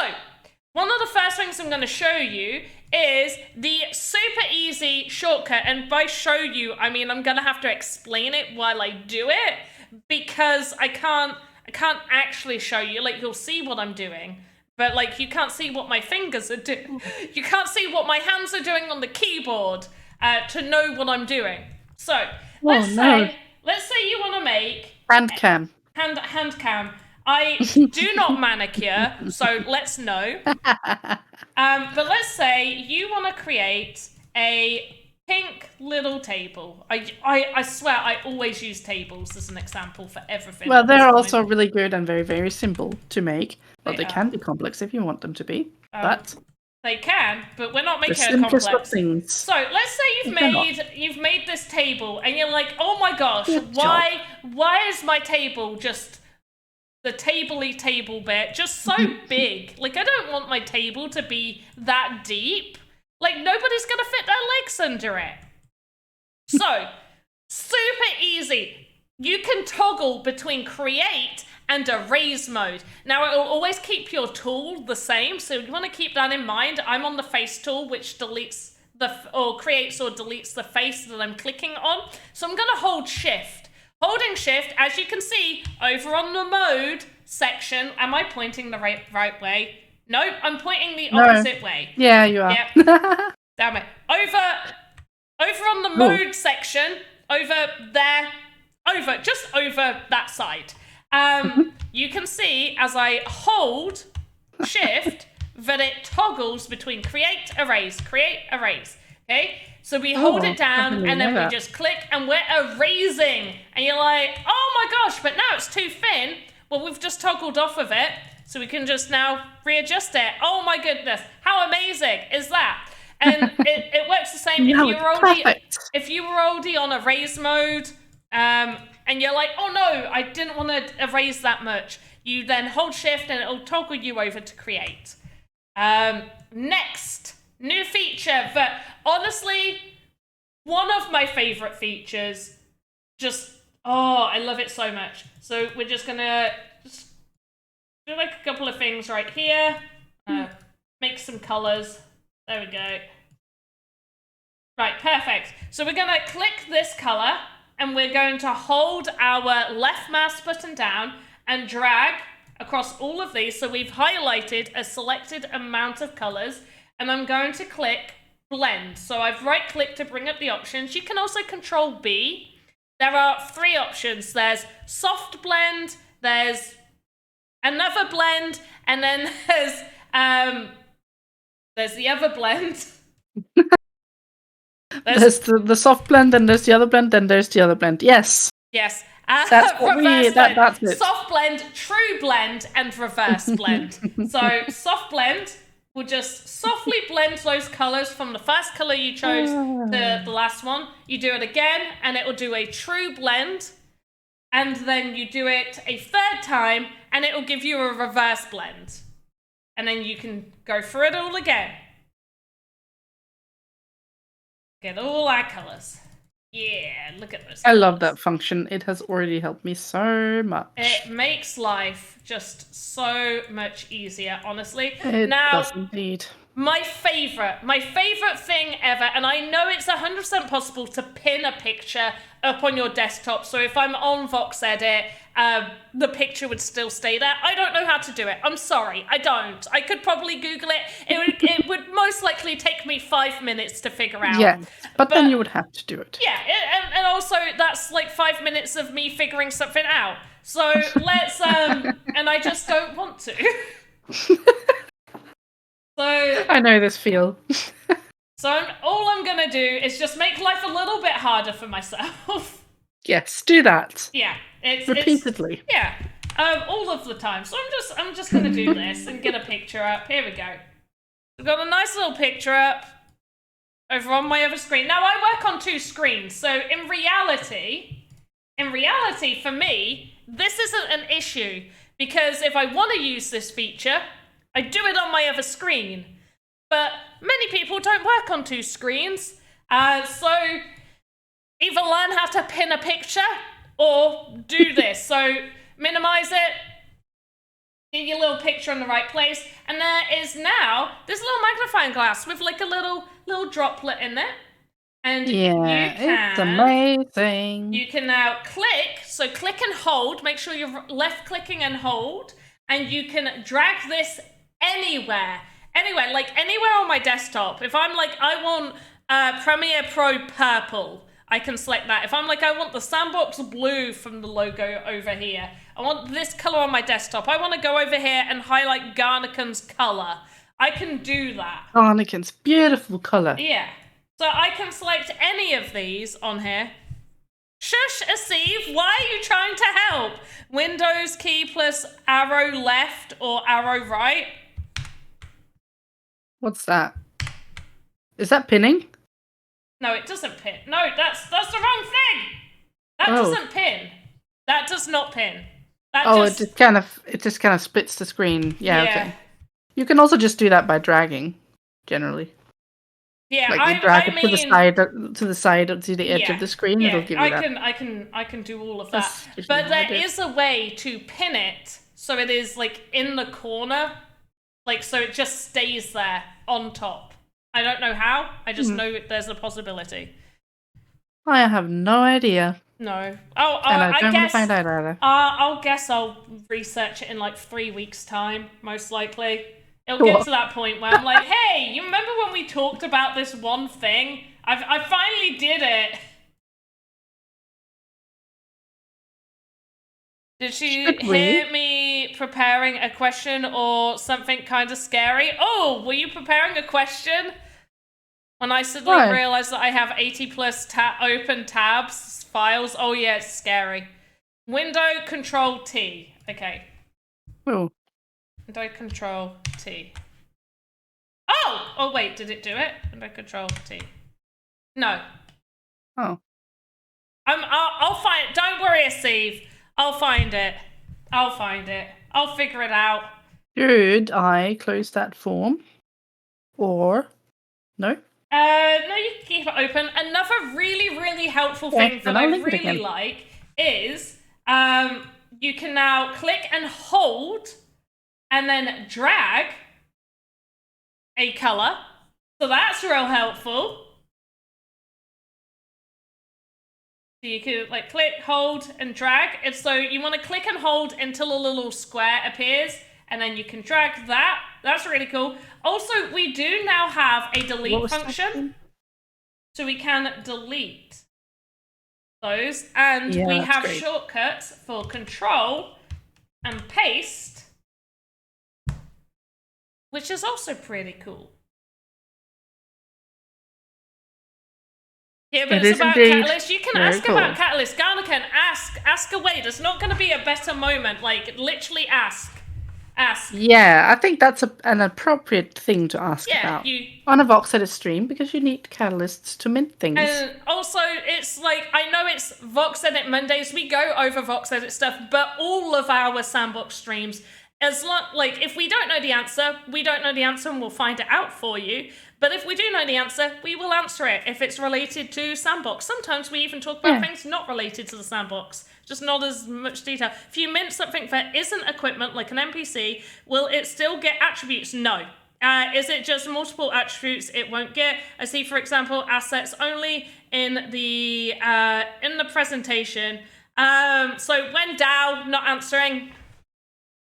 one of the first things I'm going to show you is the super easy shortcut. And by show you, I mean I'm going to have to explain it while I do it, because I can't actually show you. Like, you'll see what I'm doing, but like you can't see what my fingers are doing. You can't see what my hands are doing on the keyboard to know what I'm doing. So let's say you want to make Hand cam. hand cam. I do not manicure, so let's know. But let's say you want to create a pink little table. I swear I always use tables as an example for everything. Well, at this they're point. also really good and very, very simple to make. But They they are. can be complex if you want them to be. But They can, but we're not the making it simplest of complex. things. So let's say They're not. you've made this table and you're like, oh my gosh, Good why is my table just the tabley table bit just so big? Like, I don't want my table to be that deep. Like, nobody's gonna fit their legs under it. So, super easy. You can toggle between create and erase mode. Now, it will always keep your tool the same, so you want to keep that in mind. I'm on the face tool, which deletes creates or deletes the face that I'm clicking on. So I'm going to hold shift. Holding shift, as you can see, over on the mode section. Am I pointing the right way? No, I'm pointing the opposite way. Yeah, you are. Yep. Damn it. Over on the mode section, over there, just over that side. You can see as I hold shift that it toggles between create, erase. Okay? So we hold it down and then we just click and we're erasing. And you're like, oh my gosh, but now it's too thin. Well, we've just toggled off of it. So we can just now readjust it. Oh my goodness, how amazing is that? And it works the same if you were already on erase mode, and you're like, oh no, I didn't want to erase that much. You then hold shift and it'll toggle you over to create. Next, new feature that honestly, one of my favorite features. I love it so much. So we're just gonna do like a couple of things right here. Make some colors. There we go. Right, perfect. So we're gonna click this color and we're going to hold our left mouse button down and drag across all of these. So we've highlighted a selected amount of colors, and I'm going to click blend. So I've right-clicked to bring up the options. You can also Control B. There are 3 options. There's soft blend, there's another blend, and then there's the other blend. There's the soft blend, then there's the other blend, then there's the other blend. Yes. Yes. That's what reverse blend. that's it. Soft blend, true blend, and reverse blend. So soft blend will just softly blend those colors from the first color you chose to the last one. You do it again, and it will do a true blend. And then you do it a third time, and it will give you a reverse blend. And then you can go through it all again. Get all our colors. Yeah, look at this. I love that function. It has already helped me so much. It makes life just so much easier, honestly. It Now, does indeed. my favorite thing ever, and I know it's 100% possible to pin a picture up on your desktop. So if I'm on VoxEdit, the picture would still stay there. I don't know how to do it. I'm sorry, I don't. I could probably Google it. It would most likely take me 5 minutes to figure out. Yeah, but then you would have to do it. Yeah, and also that's like 5 minutes of me figuring something out. So let's, and I just don't want to. So I know this feel. So all I'm gonna do is just make life a little bit harder for myself. Yes, do that. Yeah, it's repeatedly. All of the time. So I'm just gonna do this and get a picture up. Here we go. I've got a nice little picture up over on my other screen. Now I work on 2 screens, so in reality, for me, this isn't an issue because if I want to use this feature, I do it on my other screen. But many people don't work on 2 screens, so either learn how to pin a picture or do this. So minimize it, get your little picture in the right place, and there is now this little magnifying glass with like a little droplet in it. And it's amazing. You can now click, so click and hold, make sure you're left clicking and hold, and you can drag this anywhere, like anywhere on my desktop. If I'm like, I want Premiere Pro purple, I can select that. If I'm like, I want the Sandbox blue from the logo over here, I want this color on my desktop, I want to go over here and highlight Garnican's color, I can do that. Garnican's beautiful color. Yeah. So I can select any of these on here. Shush, Asive, why are you trying to help? Windows key plus arrow left or arrow right. What's that? Is that pinning? No, it doesn't pin. No, that's the wrong thing. That doesn't pin. That does not pin. It just kind of splits the screen. Yeah. Okay. You can also just do that by dragging, generally. Yeah, like you drag it to the side or to the edge of the screen. It'll give you that. I can do all of that. But there is a way to pin it so it is like in the corner, like so it just stays there on top. I don't know how. I just know there's a possibility. I have no idea. No. And I don't want to find out either. I'll research it in like 3 weeks' time, most likely. It'll get to that point where I'm like, hey, you remember when we talked about this one thing? I finally did it. Did she hear me preparing a question or something kind of scary? Oh, were you preparing a question? When I suddenly realized that I have 80 plus open tabs, files. Oh yeah, it's scary. Window Control T. Okay. Oh. Window Control T. Oh wait, did it do it? Window Control T. No. Oh. I'll find. Don't worry, Asive. I'll find it. I'll figure it out. Should I close that form? Or no? No, you can keep it open. Another really, really helpful thing that I really like is you can now click and hold and then drag a color. So that's real helpful. So you can like click, hold, and drag. And so you want to click and hold until a little square appears, and then you can drag that. That's really cool. Also, we do now have a delete function. So we can delete those. And we have shortcuts for control and paste, which is also pretty cool. Yeah, but It it's is about indeed. Catalyst. You can Very ask about cool. Catalyst. Garner can ask away. There's not going to be a better moment. Like, literally ask. Ask. Yeah, I think that's an appropriate thing to ask Yeah, about you... on a VoxEdit stream because you need catalysts to mint things. And also, it's like, I know it's VoxEdit Mondays. We go over VoxEdit stuff, but all of our Sandbox streams, as long, like, if we don't know the answer, we don't know the answer and we'll find it out for you. But if we do know the answer, we will answer it if it's related to Sandbox. Sometimes we even talk about things not related to the Sandbox, just not as much detail. If you mint something that isn't equipment, like an NPC, will it still get attributes? No. Is it just multiple attributes it won't get? I see, for example, assets only in the presentation. So when DAO not answering,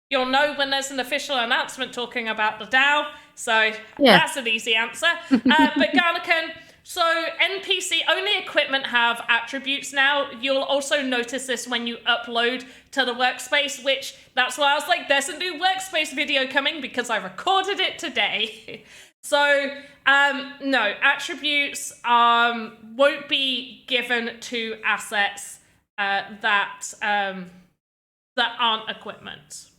you'll know when there's an official announcement talking about the DAO. So that's an easy answer. But Garnican, so NPC only equipment have attributes now. You'll also notice this when you upload to the workspace, which that's why I was like, there's a new workspace video coming because I recorded it today. So no, attributes won't be given to assets that aren't equipment.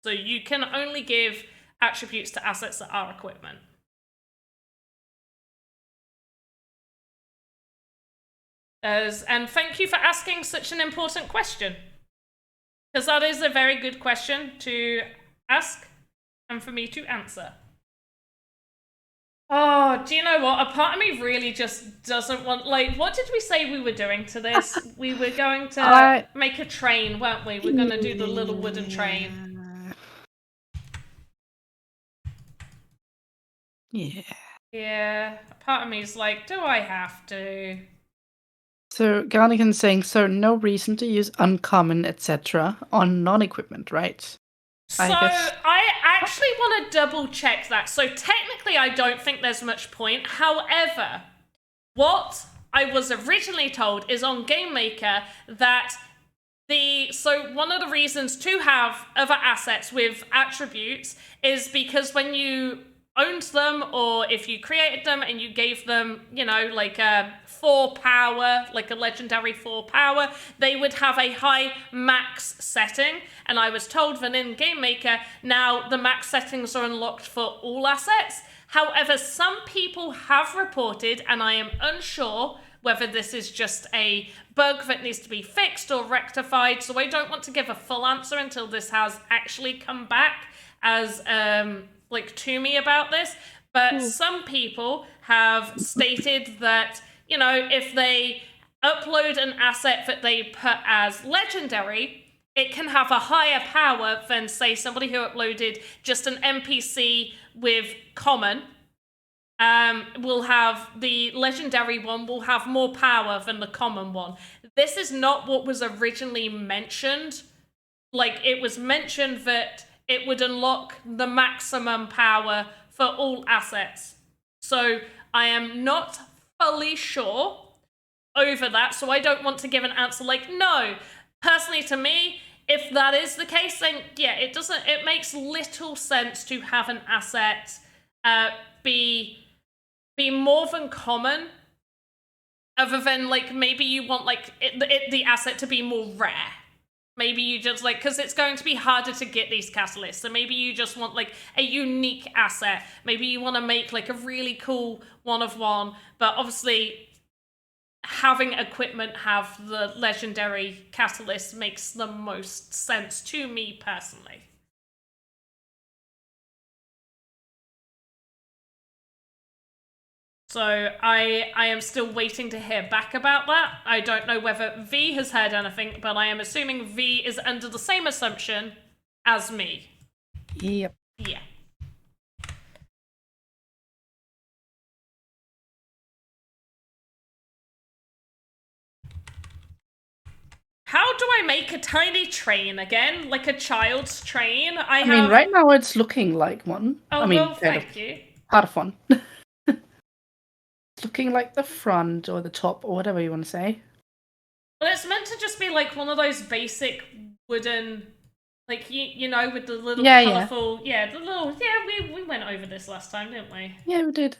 So you can only give attributes to assets that are equipment. And thank you for asking such an important question. Because that is a very good question to ask and for me to answer. Oh, do you know what? A part of me really just doesn't want... Like, what did we say we were doing to this? We were going to make a train, weren't we? We're going to do the little wooden train. Yeah. A part of me is like, do I have to? So Garnigan's saying, so no reason to use uncommon, etc. on non-equipment, right? So I actually want to double check that. So technically I don't think there's much point. However, what I was originally told is on GameMaker that so one of the reasons to have other assets with attributes is because when you owned them, or if you created them and you gave them, you know, like a 4 power, like a legendary 4 power, they would have a high max setting. And I was told that in GameMaker, now the max settings are unlocked for all assets. However, some people have reported, and I am unsure whether this is just a bug that needs to be fixed or rectified, so I don't want to give a full answer until this has actually come back as like to me about this, but some people have stated that, you know, if they upload an asset that they put as legendary, it can have a higher power than, say, somebody who uploaded just an NPC with common. Will have the legendary one will have more power than the common one. This is not what was originally mentioned. Like, it was mentioned that it would unlock the maximum power for all assets. So I am not fully sure over that, so I don't want to give an answer like, no. Personally, to me, if that is the case, then yeah, it makes little sense to have an asset be more than common, other than, like, maybe you want, like, the asset to be more rare. Maybe you just, like, because it's going to be harder to get these catalysts, so maybe you just want, like, a unique asset. Maybe you want to make, like, a really cool one-of-one, but obviously having equipment have the legendary catalyst makes the most sense to me personally. So I am still waiting to hear back about that. I don't know whether V has heard anything, but I am assuming V is under the same assumption as me. Yep. Yeah. How do I make a tiny train again? Like a child's train? I mean, right now it's looking like one. Oh, I mean, well, thank you. Part of one. It's looking like the front or the top or whatever you want to say. Well, it's meant to just be like one of those basic wooden, like, you know, with the little colourful... Yeah, the little... Yeah, we went over this last time, didn't we? Yeah, we did.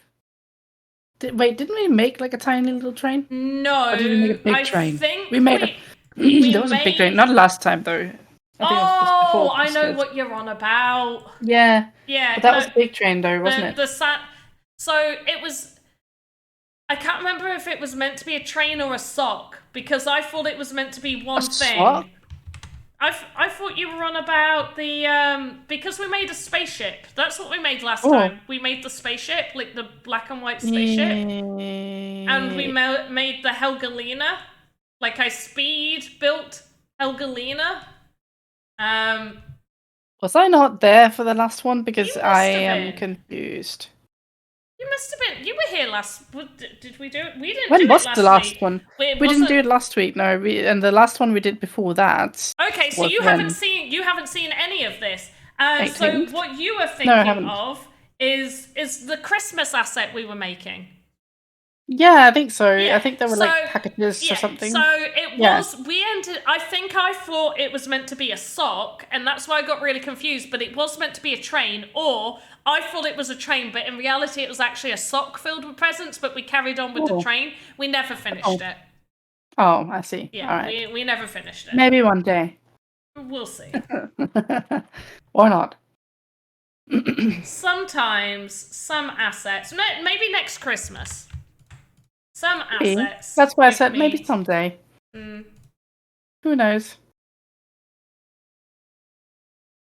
Didn't we make like a tiny little train? No, Or did we make a big I train? think We made a. There was a big train. Not last time though. I think it was just before. I know what you're on about. Yeah. Yeah, But that was a big train though, wasn't it? So it was. I can't remember if it was meant to be a train or a sock because I thought it was meant to be one thing. Sock? I thought you were on about the because we made a spaceship. That's what we made last time. We made the spaceship, like the black and white spaceship, and we made the Helgalina. Like I speed built Helgalina. Was I not there for the last one? Because I am been. confused. You must have been. You were here last. Did we do it? We didn't. When do was it last the last week. one? We didn't do it last week. No, and the last one we did before that. Okay, so you haven't seen any of this. So what you were thinking of is the Christmas asset we were making. Yeah, I think so. Yeah. I think there were like packages or something. So it was. I thought it was meant to be a sock, and that's why I got really confused. But it was meant to be a train, or I thought it was a train, but in reality it was actually a sock filled with presents. But we carried on with the train. We never finished it. Oh, I see. Yeah, all right. we never finished it. Maybe one day. We'll see. Or not. Sometimes some assets, maybe next Christmas. Some assets. That's why I said maybe someday. Who knows?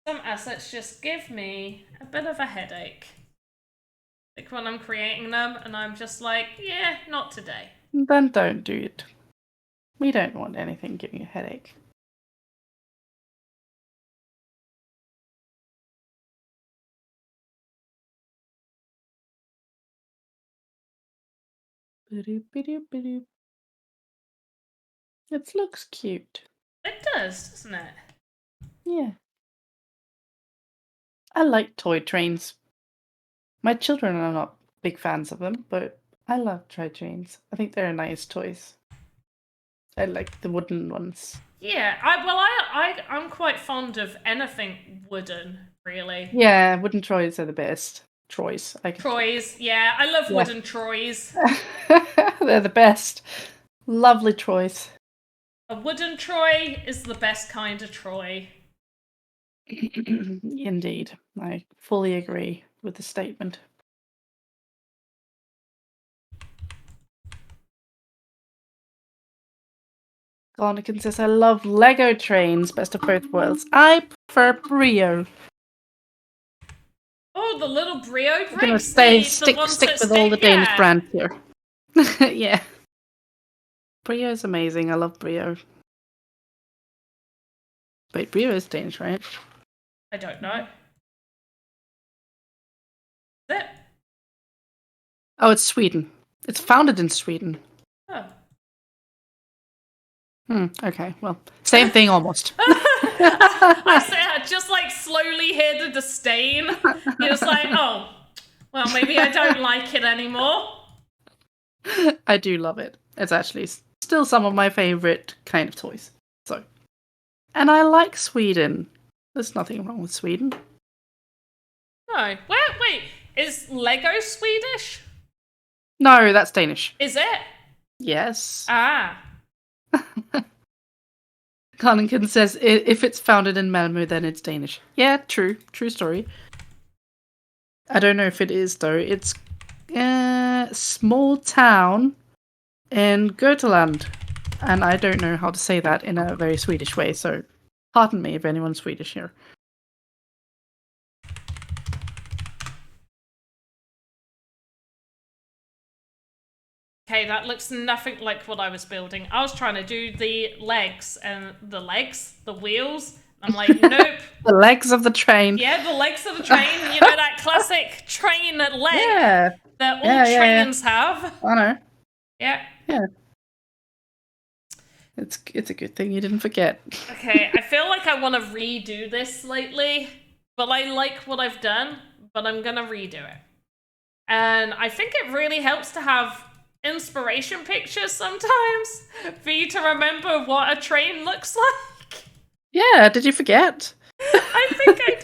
Some assets just give me a bit of a headache. Like when I'm creating them and I'm just like, yeah, not today. Then don't do it. We don't want anything giving you a headache. It looks cute. It does, doesn't it? Yeah. I like toy trains. My children are not big fans of them, but I love toy trains. I think they're nice toys. I like the wooden ones. Yeah, I'm quite fond of anything wooden, really. Yeah, wooden toys are the best. Troys. Troys, yeah. I love wooden Troys. They're the best. Lovely Troys. A wooden Troy is the best kind of Troy. Indeed. I fully agree with the statement. Garnican says, I love Lego trains, best of both worlds. I prefer Brio. Oh, the little Brio bricks. I'm gonna stick with all the Danish brands here. Yeah. Brio is amazing. I love Brio. Wait, Brio is Danish, right? I don't know. Is it? Oh, it's Sweden. It's founded in Sweden. Oh. Okay, well, same thing almost. I just like slowly hear the disdain. You're just like, oh, well, maybe I don't like it anymore. I do love it. It's actually still some of my favorite kind of toys. So, and I like Sweden. There's nothing wrong with Sweden. No. Wait, is Lego Swedish? No, that's Danish. Is it? Yes. Ah. Carlington says, if it's founded in Malmö, then it's Danish. Yeah, true. True story. I don't know if it is, though. It's a small town in Götaland. And I don't know how to say that in a very Swedish way, so pardon me if anyone's Swedish here. Okay, that looks nothing like what I was building. I was trying to do the legs and the wheels. I'm like, nope. The legs of the train. Yeah, the legs of the train. You know, that classic train leg that all trains have. I know. Yeah. Yeah. It's a good thing you didn't forget. Okay, I feel like I want to redo this slightly, but I like what I've done, but I'm going to redo it. And I think it really helps to have inspiration pictures sometimes for you to remember what a train looks like. Yeah, did you forget? I think I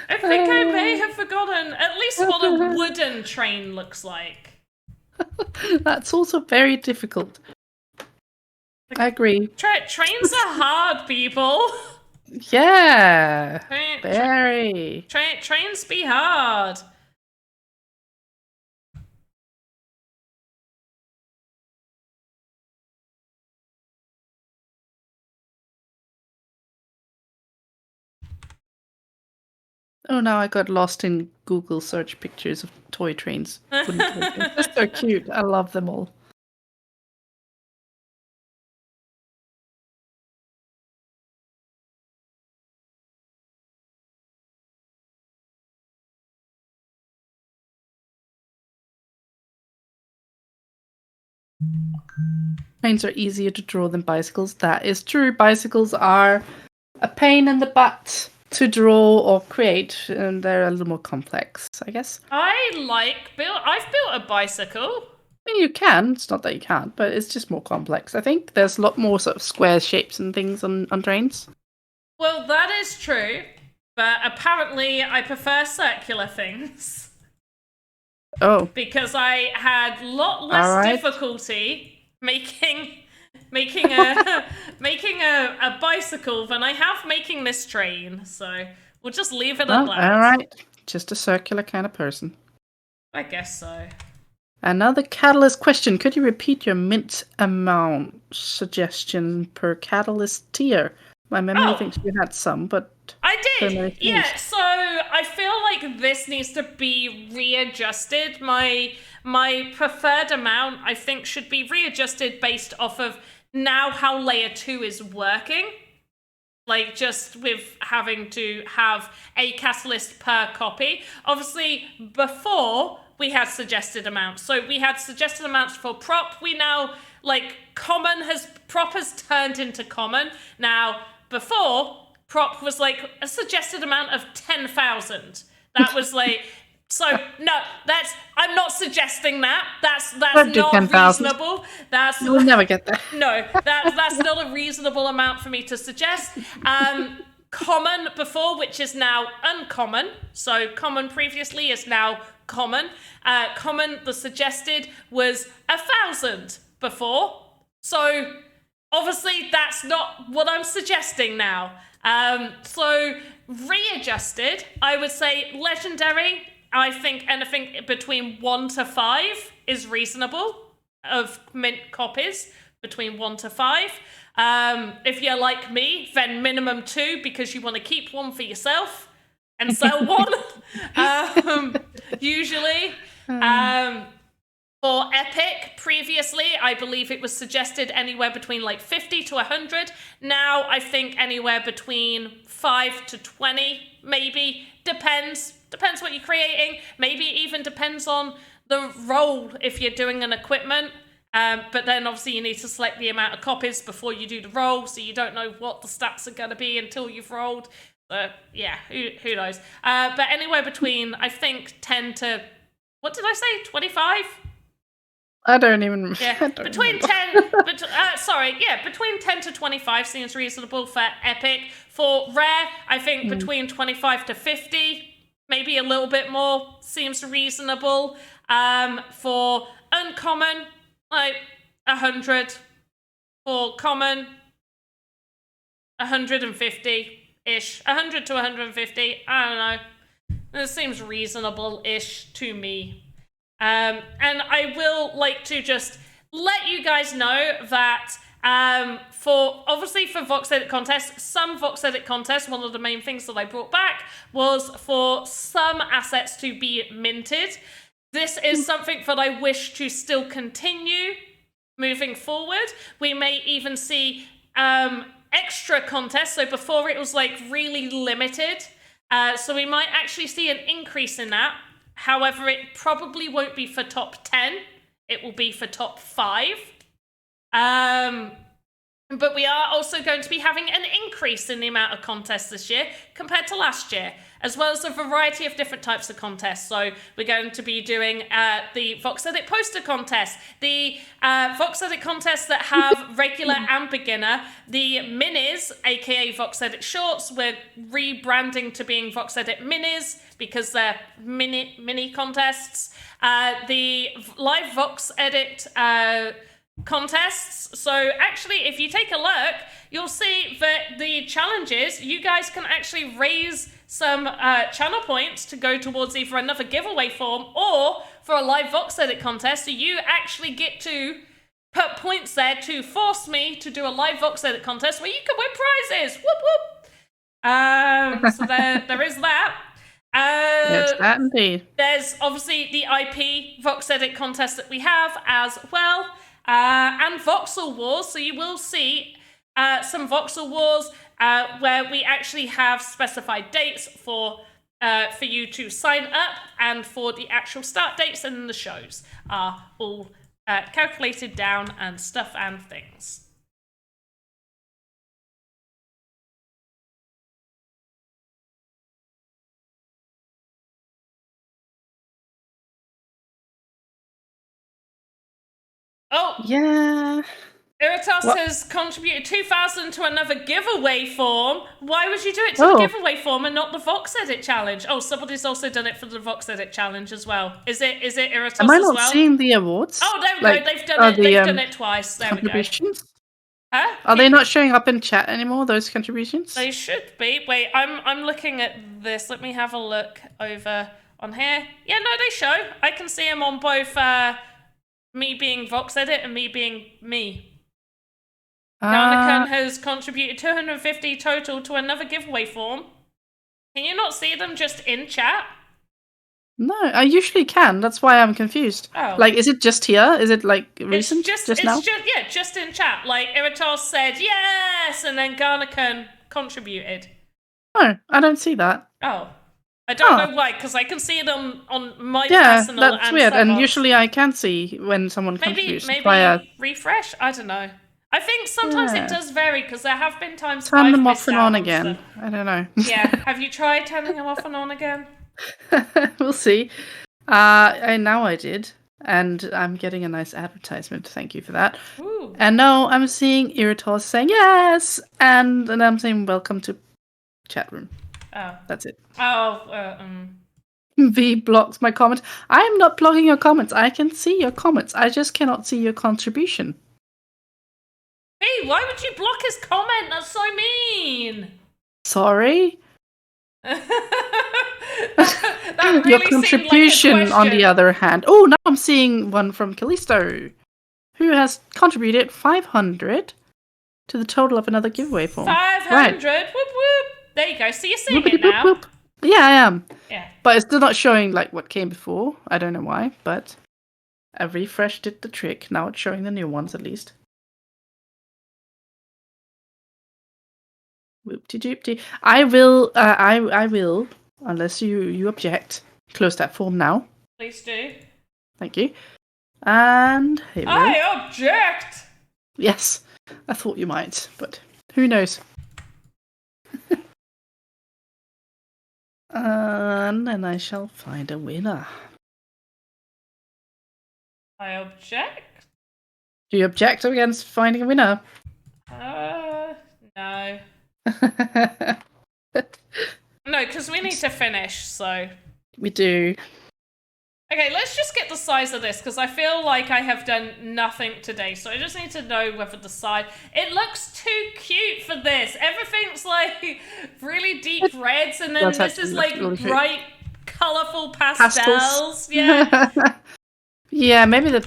did. think I may have forgotten at least what a wooden train looks like. That's also very difficult. I agree. Trains are hard, people. Yeah. Very. Trains be hard. Oh, now I got lost in Google search pictures of toy trains. Wooden toy trains. They're so cute. I love them all. Trains are easier to draw than bicycles. That is true. Bicycles are a pain in the butt to draw or create, and they're a little more complex, I guess. I've built a bicycle. I mean, you can. It's not that you can't, but it's just more complex. I think there's a lot more sort of square shapes and things on trains. Well, that is true, but apparently I prefer circular things. Oh. Because I had a lot less difficulty making a bicycle than I have making this train. So we'll just leave it at that. All right. Just a circular kind of person. I guess so. Another Catalyst question. Could you repeat your mint amount suggestion per Catalyst tier? My memory thinks you had some, but... I did! Yeah, so I feel like this needs to be readjusted. My preferred amount, I think, should be readjusted based off of now how layer 2 is working. Like, just with having to have a catalyst per copy. Obviously, before, we had suggested amounts. So we had suggested amounts for prop. We now, like, prop has turned into common. Now, before, prop was like a suggested amount of 10,000. That was like, so no, I'm not suggesting that. That's not 10,000. reasonable. You'll never get that. No, that's not a reasonable amount for me to suggest. Common before, which is now uncommon. So common previously is now common. Common, the suggested was 1,000 before. So obviously that's not what I'm suggesting now. So readjusted, I would say legendary. I think anything between 1 to 5 is reasonable of mint copies, between 1 to 5. If you're like me, then minimum 2 because you want to keep one for yourself and sell one. Usually. For Epic, previously, I believe it was suggested anywhere between like 50 to 100. Now, I think anywhere between 5 to 20, maybe. Depends what you're creating. Maybe it even depends on the role if you're doing an equipment. But then obviously you need to select the amount of copies before you do the roll, so you don't know what the stats are going to be until you've rolled. Yeah, who knows? But anywhere between, I think, 10 to, what did I say, 25? I don't even. Yeah, between 10. Between 10 to 25 seems reasonable for Epic. For Rare, I think between 25 to 50, maybe a little bit more seems reasonable. For Uncommon, like 100. For Common, 150-ish. 100 to 150. I don't know. It seems reasonable-ish to me. And I will like to just let you guys know that for VoxEdit contests, some VoxEdit contests, one of the main things that I brought back was for some assets to be minted. This is something that I wish to still continue moving forward. We may even see extra contests. So before it was like really limited. So we might actually see an increase in that. However, it probably won't be for top 10. It will be for top 5. But we are also going to be having an increase in the amount of contests this year compared to last year, as well as a variety of different types of contests. So we're going to be doing the VoxEdit poster contest, the VoxEdit contests that have regular and beginner, the minis, aka VoxEdit shorts. We're rebranding to being VoxEdit minis because they're mini contests. The live VoxEdit contests. So actually, if you take a look, you'll see that the challenges, you guys can actually raise some channel points to go towards either another giveaway form or for a live VoxEdit contest. So you actually get to put points there to force me to do a live VoxEdit contest where you can win prizes. Whoop whoop. So there is that. Yes, that indeed. There's obviously the IP VoxEdit contest that we have as well. And Voxel Wars, so you will see some Voxel Wars where we actually have specified dates for you to sign up, and for the actual start dates, and the shows are all calculated down and stuff and things. Oh! Yeah. Iritas has contributed 2,000 to another giveaway form. Why would you do it to the giveaway form and not the VoxEdit challenge? Oh, somebody's also done it for the VoxEdit challenge as well. Is it Iritas as well? Am I not seeing the awards? Oh, there we go. They've done it. They've done it twice. There we go. Huh? Are they not showing up in chat anymore, those contributions? They should be. Wait, I'm looking at this. Let me have a look over on here. Yeah, no, they show. I can see them on both me being VoxEdit and me being me. Garnican has contributed 250 total to another giveaway form. Can you not see them just in chat? No, I usually can. That's why I'm confused. Oh. Like, is it just here? Is it like recent? It's now? Just in chat. Like, Iritos said yes, and then Garnican contributed. Oh, I don't see that. Oh. I don't know why, because I can see it on my personal. Yeah, that's weird. Sandbox. And usually I can see when someone contributes. Maybe refresh? I don't know. I think sometimes it does vary, because there have been times turn them off and on again. I don't know. Yeah, have you tried turning them off and on again? We'll see. Now I did, and I'm getting a nice advertisement. Thank you for that. Ooh. And now I'm seeing Iritos saying yes, and then I'm saying welcome to chat room. Oh, that's it. V blocks my comment. I am not blocking your comments. I can see your comments. I just cannot see your contribution. Hey, why would you block his comment? That's so mean. Sorry. that really your contribution, like on the other hand. Oh, now I'm seeing one from Callisto, who has contributed 500 to the total of another giveaway form. 500. Right. Whoop whoop. There you go. So you're seeing Whoopity it now. Whoop, whoop. Yeah, I am. Yeah. But it's still not showing like what came before. I don't know why, but a refresh did the trick. Now it's showing the new ones at least. Whoop-de-doop-de. I will, unless you object, close that form now. Please do. Thank you. And here we go. I object! Yes, I thought you might, but who knows? And then I shall find a winner. I object? Do you object against finding a winner? No. No, because we need to finish, so... We do. Okay, let's just get the size of this, because I feel like I have done nothing today, so I just need to know whether the size... It looks too cute for this. Everything's like really deep reds, and then this is like really bright, colourful pastels. Yeah. Yeah, maybe the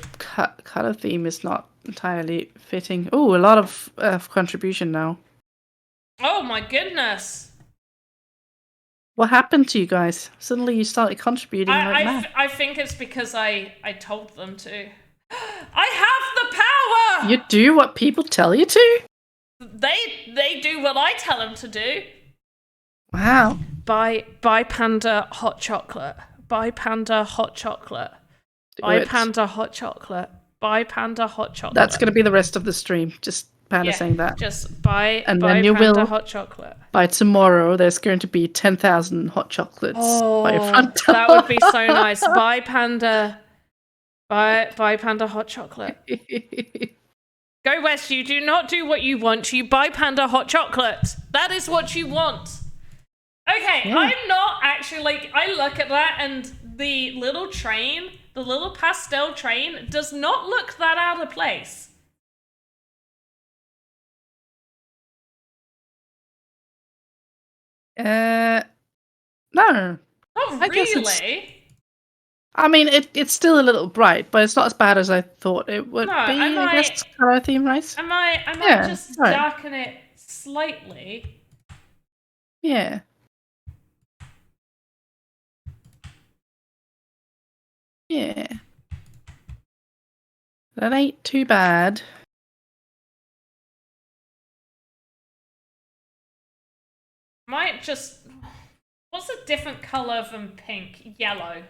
colour theme is not entirely fitting. Oh, a lot of contribution now. Oh my goodness. What happened to you guys? Suddenly you started contributing like mad. I think it's because I told them to. I have the power! You do what people tell you to? They do what I tell them to do. Wow. Buy Panda hot chocolate. Buy Panda hot chocolate. Buy Panda hot chocolate. Buy Panda hot chocolate. That's going to be the rest of the stream. Just Panda Yeah, saying that. just buy And then you Panda will. hot chocolate. By tomorrow, there's going to be 10,000 hot chocolates by your front door. That would be so nice. Buy Panda hot chocolate. Go West, you do not do what you want. You buy Panda hot chocolate. That is what you want. Okay, Yeah. I'm not actually like, I look at that and the little train, the little pastel train, does not look that out of place. No. Not I guess it's. really. I mean, it's still a little bright, but it's not as bad as I thought it would No, be. I guess color theme, right? I might Yeah, just right. darken it slightly. Yeah. Yeah. That ain't too bad. Might just. What's a different color than pink? Yellow.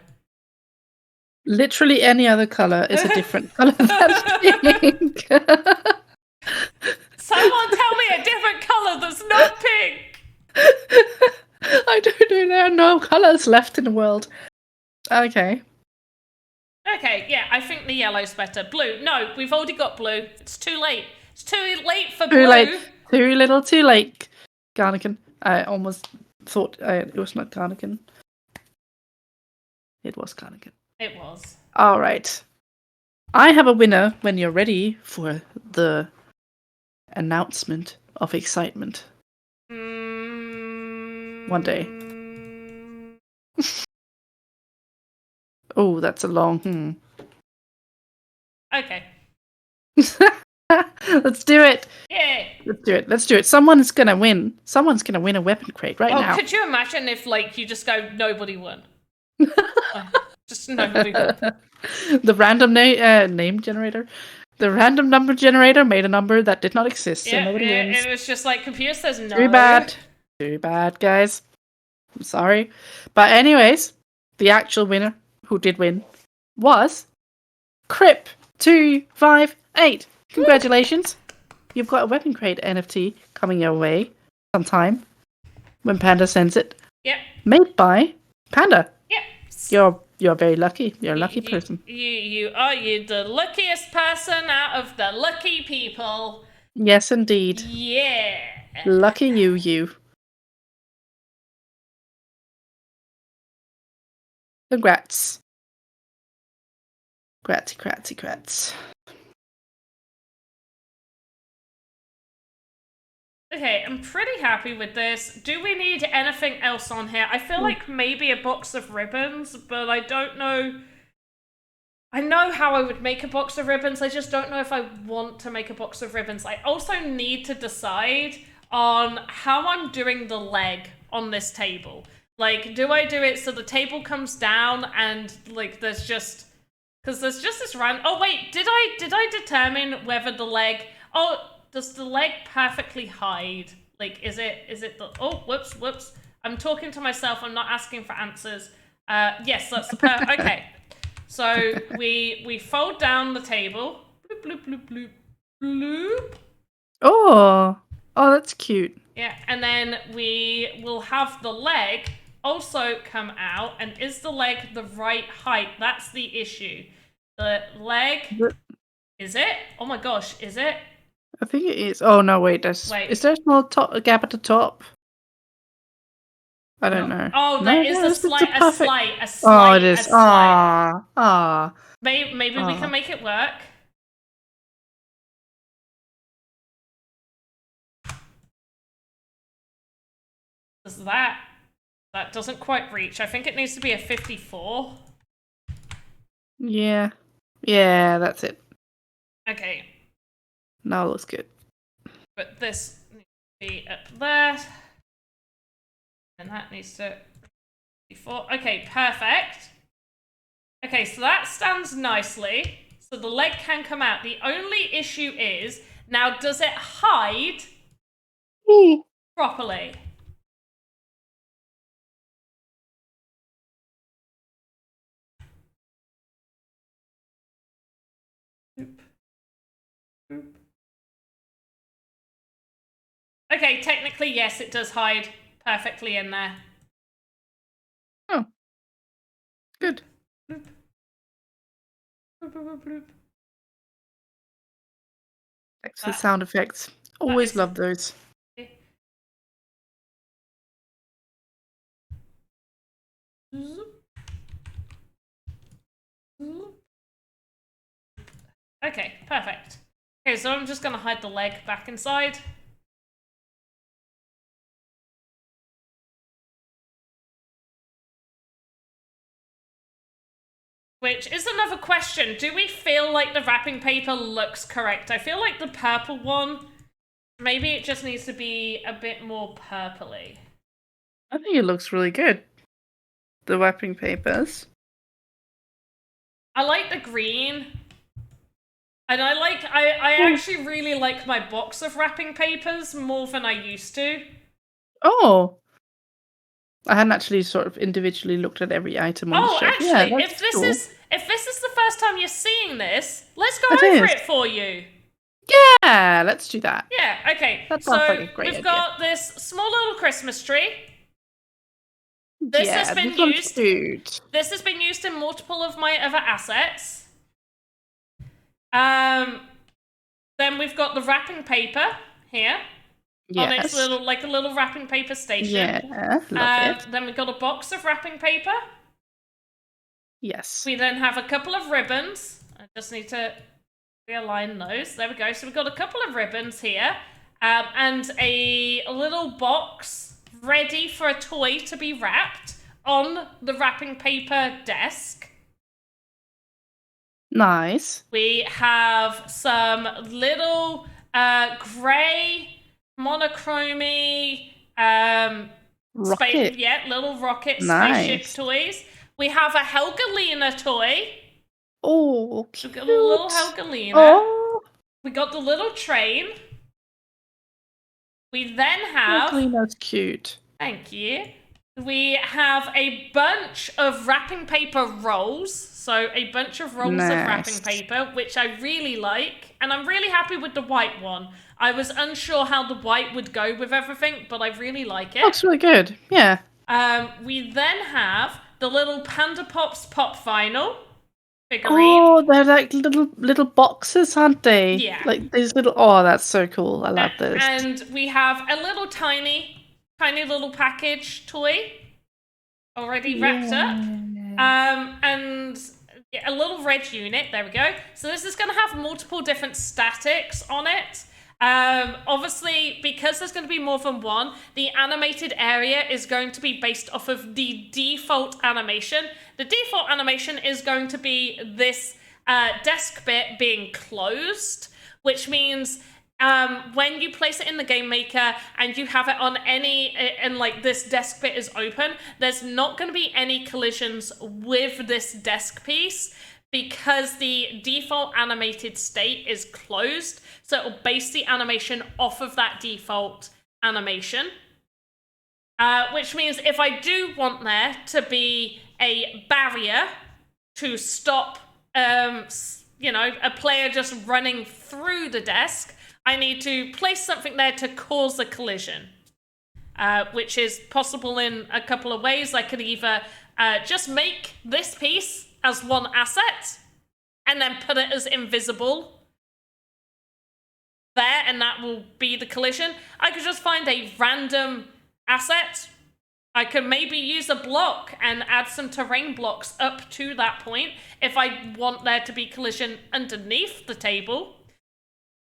Literally any other color is a different color than pink. Someone tell me a different color that's not pink. I don't know. There are no colors left in the world. Okay. Okay, yeah, I think the yellow's better. Blue. No, we've already got blue. It's too late. It's too late for blue. Too late. Too little, too late. Garnican. I almost thought it was not Garnican. It was Garnican. It was. All right. I have a winner when you're ready for the announcement of excitement. One day. Oh, that's a long. Okay. Let's do it. Yeah. Let's do it. Someone's gonna win. Someone's gonna win a weapon crate right now. Could you imagine if, like, you just go, nobody won? Just nobody won. The random name generator. The random number generator made a number that did not exist, so nobody wins. It was just like, computer says no. Too bad. Too bad, guys. I'm sorry. But anyways, the actual winner, who did win, was Crip258. Congratulations. You've got a weapon crate NFT coming your way sometime when Panda sends it. Yep. Made by Panda. Yep. You're very lucky. You're a lucky person. You are the luckiest person out of the lucky people. Yes, indeed. Yeah. Lucky you. Congrats. Grats. Okay, I'm pretty happy with this. Do we need anything else on here? I feel like maybe a box of ribbons, but I don't know. I know how I would make a box of ribbons. I just don't know if I want to make a box of ribbons. I also need to decide on how I'm doing the leg on this table. Like, do I do it so the table comes down and, like, there's just... Because there's just this random... Oh, wait, did I determine whether the leg... Oh, does the leg perfectly hide? Like, is it the... Oh, whoops. I'm talking to myself. I'm not asking for answers. Yes, that's the okay. So we fold down the table. Bloop. Oh, that's cute. Yeah, and then we will have the leg also come out. And is the leg the right height? That's the issue. The leg... Is it? Oh my gosh, is it? I think it is. Oh no, wait. Is there a small gap at the top? I don't know. Oh, there is a slight. Oh, it is. Ah. Maybe we can make it work. Does that doesn't quite reach. I think it needs to be a 54. Yeah, that's it. Okay. Now it looks good. But this needs to be up there. And that needs to be 4. Okay, perfect. Okay, so that stands nicely. So the leg can come out. The only issue is, now does it hide properly? Okay, technically, yes, it does hide perfectly in there. Oh. Good. Bloop. Bloop, bloop, bloop. Thanks for the sound effects. Always is- love those. Okay, perfect. Okay, so I'm just gonna hide the leg back inside. Which is another question. Do we feel like the wrapping paper looks correct? I feel like the purple one, maybe it just needs to be a bit more purpley. I think it looks really good. The wrapping papers. I like the green. And I actually really like my box of wrapping papers more than I used to. Oh. I hadn't actually sort of individually looked at every item on the shelf. Actually, Yeah, if this cool. is the first time you're seeing this, let's go It over is. it for you. Yeah, let's do that. Yeah, okay. That So sounds like a great we've idea. got this small little Christmas tree. This has been this one's used. cute. This has been used in multiple of my other assets. Then we've got the wrapping paper here. On its Yes. little, like a little wrapping paper station. Yeah, love it. Then we've got a box of wrapping paper. Yes. We then have a couple of ribbons. I just need to realign those. There we go. So we've got a couple of ribbons here. And a little box ready for a toy to be wrapped on the wrapping paper desk. Nice. We have some little grey monochromy Rocket. little rocket Nice. spaceship toys. We have a Helgalina toy. Oh, We've cute. got a little Helgalina. Oh, We got the little train. We then have... Helgalina's cute. Thank you. We have a bunch of wrapping paper rolls. So a bunch of rolls of wrapping paper, which I really like. And I'm really happy with the white one. I was unsure how the white would go with everything, but I really like it. Looks really good. Yeah. We then have the little Panda Pops pop vinyl figurine. Oh, they're like little boxes, aren't they? Yeah. Like these little. Oh, that's so cool. I love this. And we have a little tiny little package toy already wrapped up. And a little red unit. There we go. So this is going to have multiple different statics on it. Obviously, because there's going to be more than one, the animated area is going to be based off of the default animation. The default animation is going to be this desk bit being closed, which means when you place it in the game maker and you have it on and like this desk bit is open, there's not going to be any collisions with this desk piece, because the default animated state is closed, so it'll base the animation off of that default animation. Which means if I do want there to be a barrier to stop, a player just running through the desk, I need to place something there to cause a collision, which is possible in a couple of ways. I could either just make this piece as one asset and then put it as invisible there, and that will be the collision. I could just find a random asset. I could maybe use a block and add some terrain blocks up to that point if I want there to be collision underneath the table.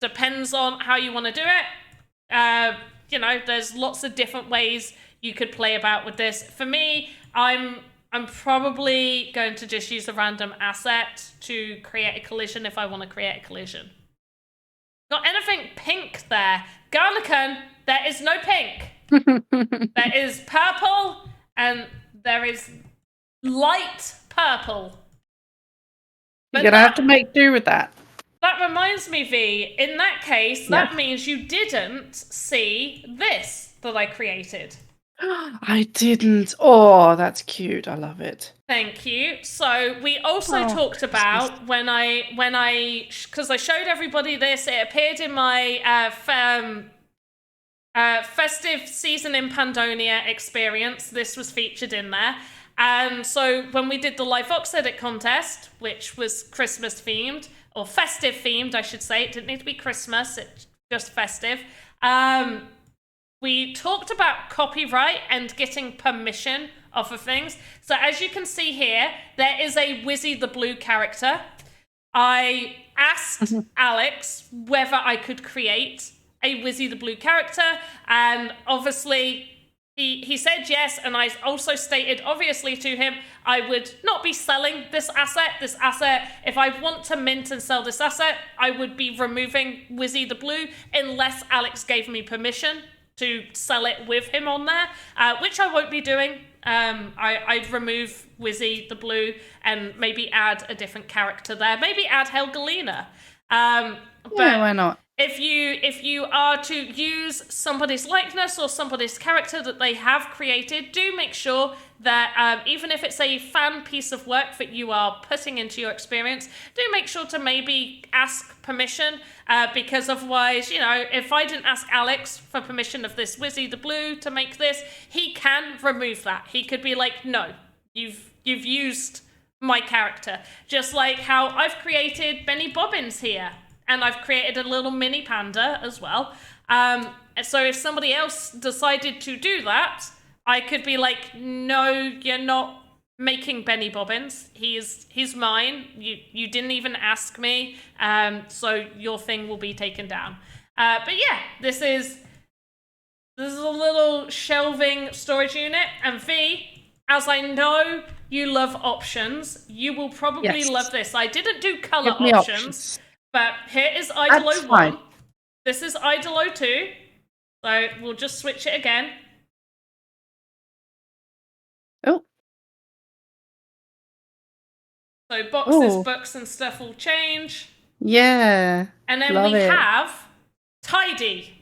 Depends on how you want to do it. There's lots of different ways you could play about with this. For me, I'm probably going to just use a random asset to create a collision if I want to create a collision. Got anything pink there? Garlican, there is no pink. There is purple and there is light purple. You're gonna have to make do with that. That reminds me, V, in that case, that means you didn't see this that I created. I didn't. Oh, that's cute. I love it. Thank you. So we also talked about because I showed everybody this, it appeared in my festive season in Pandonia experience. This was featured in there. And so when we did the live VoxEdit contest, which was Christmas themed, or festive themed, I should say, it didn't need to be Christmas, it's just festive. We talked about copyright and getting permission off of things. So as you can see here, there is a Wizzy the Blue character. I asked Alex whether I could create a Wizzy the Blue character, and obviously he said yes, and I also stated obviously to him I would not be selling this asset. This asset, if I want to mint and sell this asset, I would be removing Wizzy the Blue unless Alex gave me permission to sell it with him on there, which I won't be doing. I'd remove Wizzy the Blue and maybe add a different character there. Maybe add Helgalina. Yeah, why not? If you are to use somebody's likeness or somebody's character that they have created, do make sure that even if it's a fan piece of work that you are putting into your experience, do make sure to maybe ask permission, because otherwise, you know, if I didn't ask Alex for permission of this Wizzy the Blue to make this, he can remove that. He could be like, no, you've used my character. Just like how I've created Benny Bobbins here. And I've created a little mini panda as well. So if somebody else decided to do that, I could be like, no, you're not making Benny Bobbins. He's mine. You didn't even ask me. So your thing will be taken down. But yeah, this is a little shelving storage unit. And V, as I know you love options, you will probably love this. I didn't do color options. But here is Idolo 1. This is Idolo 2. So we'll just switch it again. Oh. So boxes, books, and stuff will change. Yeah. And then love we it. have Tidy.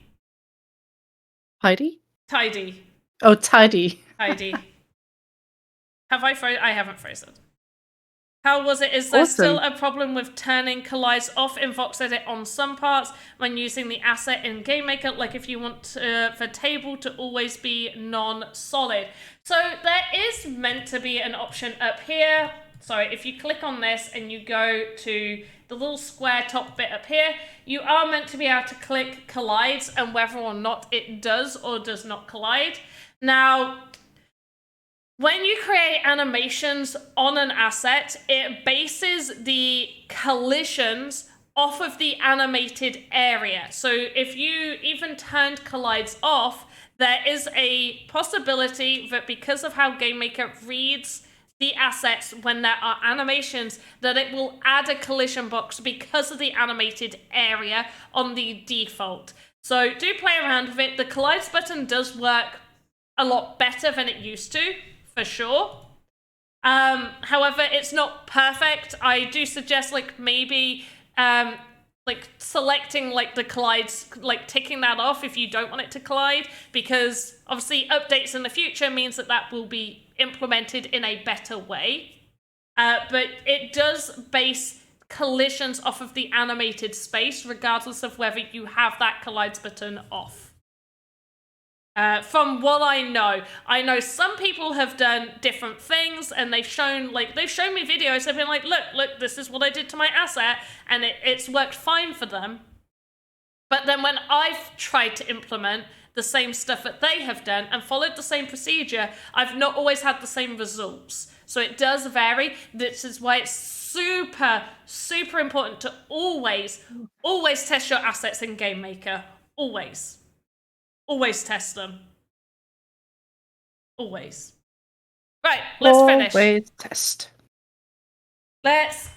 Heidi? Tidy. Oh, tidy. Tidy. Have I frozen? I haven't frozen. How was it? Is there Awesome. still a problem with turning collides off in VoxEdit on some parts when using the asset in GameMaker? Like if you want the table to always be non-solid. So there is meant to be an option up here. So if you click on this and you go to the little square top bit up here, you are meant to be able to click collides and whether or not it does or does not collide. Now, when you create animations on an asset, it bases the collisions off of the animated area. So if you even turned collides off, there is a possibility that because of how GameMaker reads the assets when there are animations, that it will add a collision box because of the animated area on the default. So do play around with it. The collides button does work a lot better than it used to, for sure. However, it's not perfect. I do suggest like maybe like selecting like the collides, like ticking that off if you don't want it to collide, because obviously updates in the future means that that will be implemented in a better way. But it does base collisions off of the animated space regardless of whether you have that collides button off. From what I know some people have done different things and they've shown me videos. They've been like, look, this is what I did to my asset, and it's worked fine for them. But then when I've tried to implement the same stuff that they have done and followed the same procedure, I've not always had the same results. So it does vary. This is why it's super, super important to always test your assets in GameMaker. Always test them. Always. Right, let's finish. Always test. Let's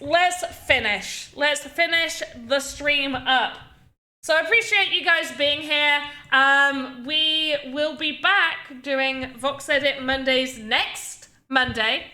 finish. Let's finish the stream up. So I appreciate you guys being here. We will be back doing VoxEdit Mondays next Monday.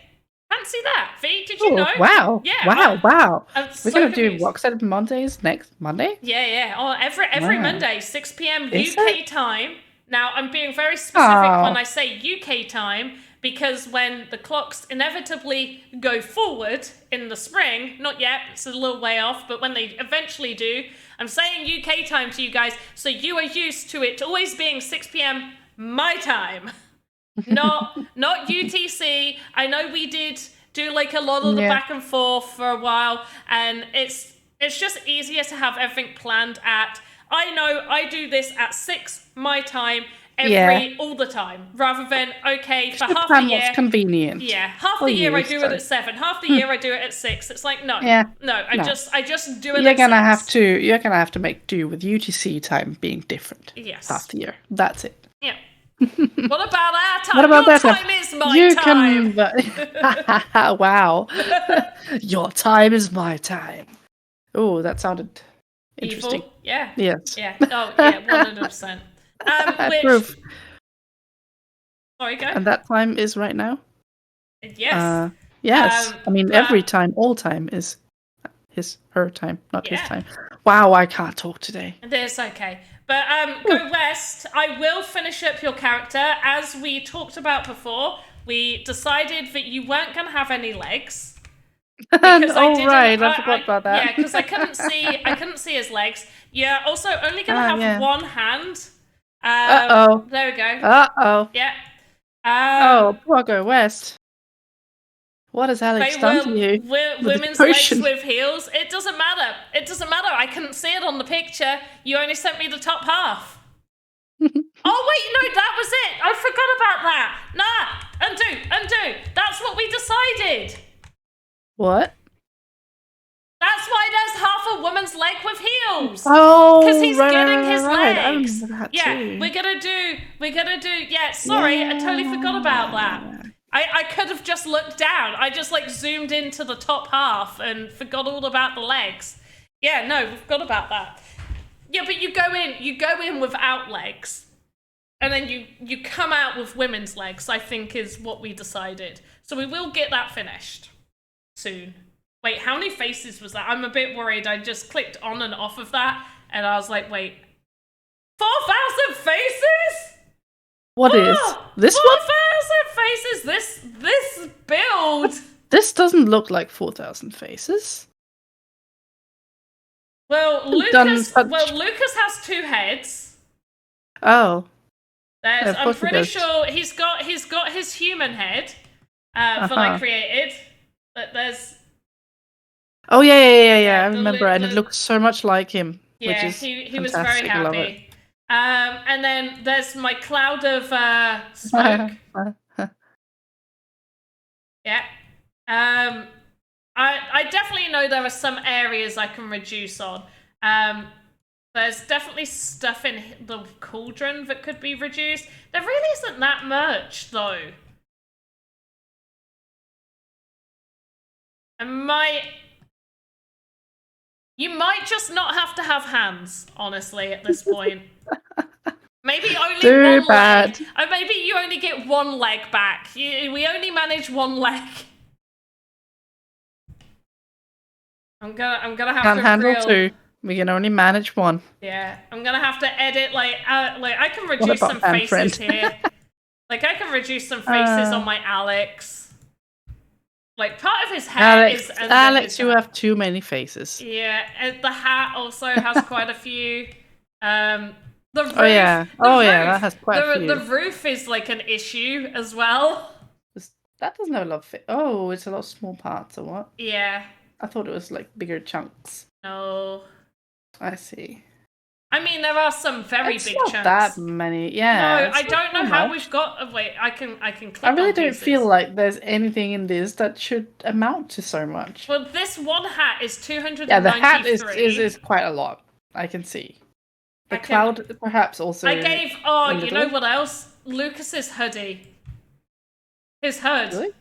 Fancy that, V? Did you know? Wow. Yeah. Wow. I'm We're so going to do confused. VoxEdit Mondays next Monday? Yeah. Oh, every Wow. Monday, 6 p.m. Is UK it? time. Now, I'm being very specific when I say UK time because when the clocks inevitably go forward in the spring, not yet, it's a little way off, but when they eventually do, I'm saying UK time to you guys, so you are used to it always being 6 p.m. my time, not UTC. I know we did do like a lot of the back and forth for a while, and it's just easier to have everything planned at, I know I do this at 6 my time all the time, rather than for half the year. What's convenient. Yeah, half the year I do it at 7, half the year I do it at 6. It's like I just do it. You're gonna have to make do with UTC time being different. Yes, half the year. That's it. Yeah. What about our time? What about Your that time is my time. Wow. Your time is my time. Oh, that sounded interesting. Evil? Yeah. Yes. Yeah. Oh, yeah. 100%. Proof. Sorry, go. And that time is right now? Yes. Yes. I mean, every time, all time is her time, not his time. Wow, I can't talk today. It's okay. But Go West, I will finish up your character. As we talked about before, we decided that you weren't going to have any legs. I forgot about that. Yeah, because I couldn't see his legs. You're also only going to have one hand. There we go. Yeah. Poor Go West. What has Alex done to you? Women's legs with heels. It doesn't matter. I couldn't see it on the picture. You only sent me the top half. Oh, wait, no, that was it. I forgot about that. Nah, undo. That's what we decided. What? That's why there's half a woman's leg with heels. Oh, because he's getting his legs. I remember that too. We're gonna do. Yeah, sorry, I totally forgot about that. I could have just looked down. I just zoomed into the top half and forgot all about the legs. Yeah, no, we forgot about that. Yeah, but you go in without legs, and then you come out with women's legs, I think is what we decided. So we will get that finished soon. Wait, how many faces was that? I'm a bit worried. I just clicked on and off of that, and I was like, wait, 4,000 faces? What is this 4,000 faces? This build. This doesn't look like 4,000 faces. Well, Lucas has 2 heads. Oh. I'm pretty sure he's got his human head that I created. But there's. Oh yeah. I remember, and it looks so much like him. Yeah, which is he was very happy. And then there's my cloud of smoke. Yeah. I definitely know there are some areas I can reduce on. There's definitely stuff in the cauldron that could be reduced. There really isn't that much, though. You might just not have to have hands, honestly, at this point. Maybe only one leg. Maybe you only get one leg back. We only manage one leg. I'm gonna have Can't to handle 2. We can only manage 1. Yeah, I'm gonna have to edit I can reduce some faces here. I can reduce some faces on my Alex. Part of his hair is Alex, you have too many faces. Yeah, and the hat also has quite a few. The roof, that has quite a few. The roof is an issue as well. That doesn't have a lot of Oh, it's a lot of small parts or what? Yeah. I thought it was bigger chunks. No. I see. I mean, there are some very big chunks. Not that many. Yeah. No, I don't know how we've got. Wait, I can click. I really don't pieces. feel like there's anything in this that should amount to so much. Well, this one hat is 293. Yeah, the hat is quite a lot. I can see. The cloud, perhaps also. I gave. Oh, you know what else? Lucas's hoodie. His hood. Really?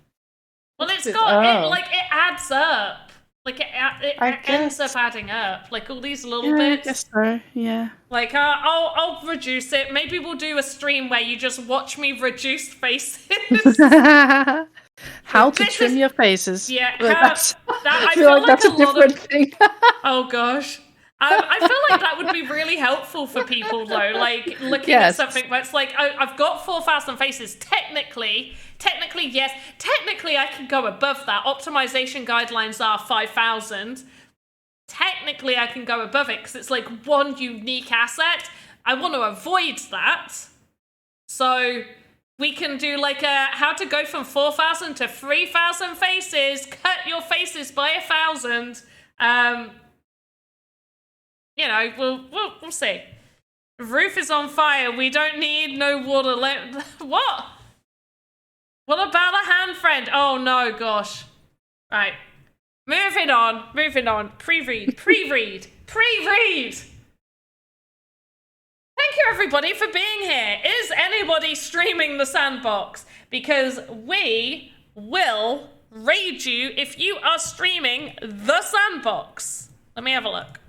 Well, it's got it adds up. It ends up adding up. All these little bits. I guess so, yeah. I'll reduce it. Maybe we'll do a stream where you just watch me reduce faces. How to trim your faces. Yeah. I feel like that's a different thing. Oh, gosh. I feel like that would be really helpful for people, though. Looking at something where it's I've got 4,000 faces. Technically technically, yes. Technically, I can go above that. Optimization guidelines are 5,000. Technically, I can go above it because it's like one unique asset. I want to avoid that. So we can do like how to go from 4,000 to 3,000 faces. Cut your faces by 1,000. You know, we'll see. Roof is on fire. We don't need no water. What? What about a hand friend? Oh no, gosh. Right. Moving on. Pre-read. Thank you, everybody, for being here. Is anybody streaming the Sandbox? Because we will raid you if you are streaming the Sandbox. Let me have a look.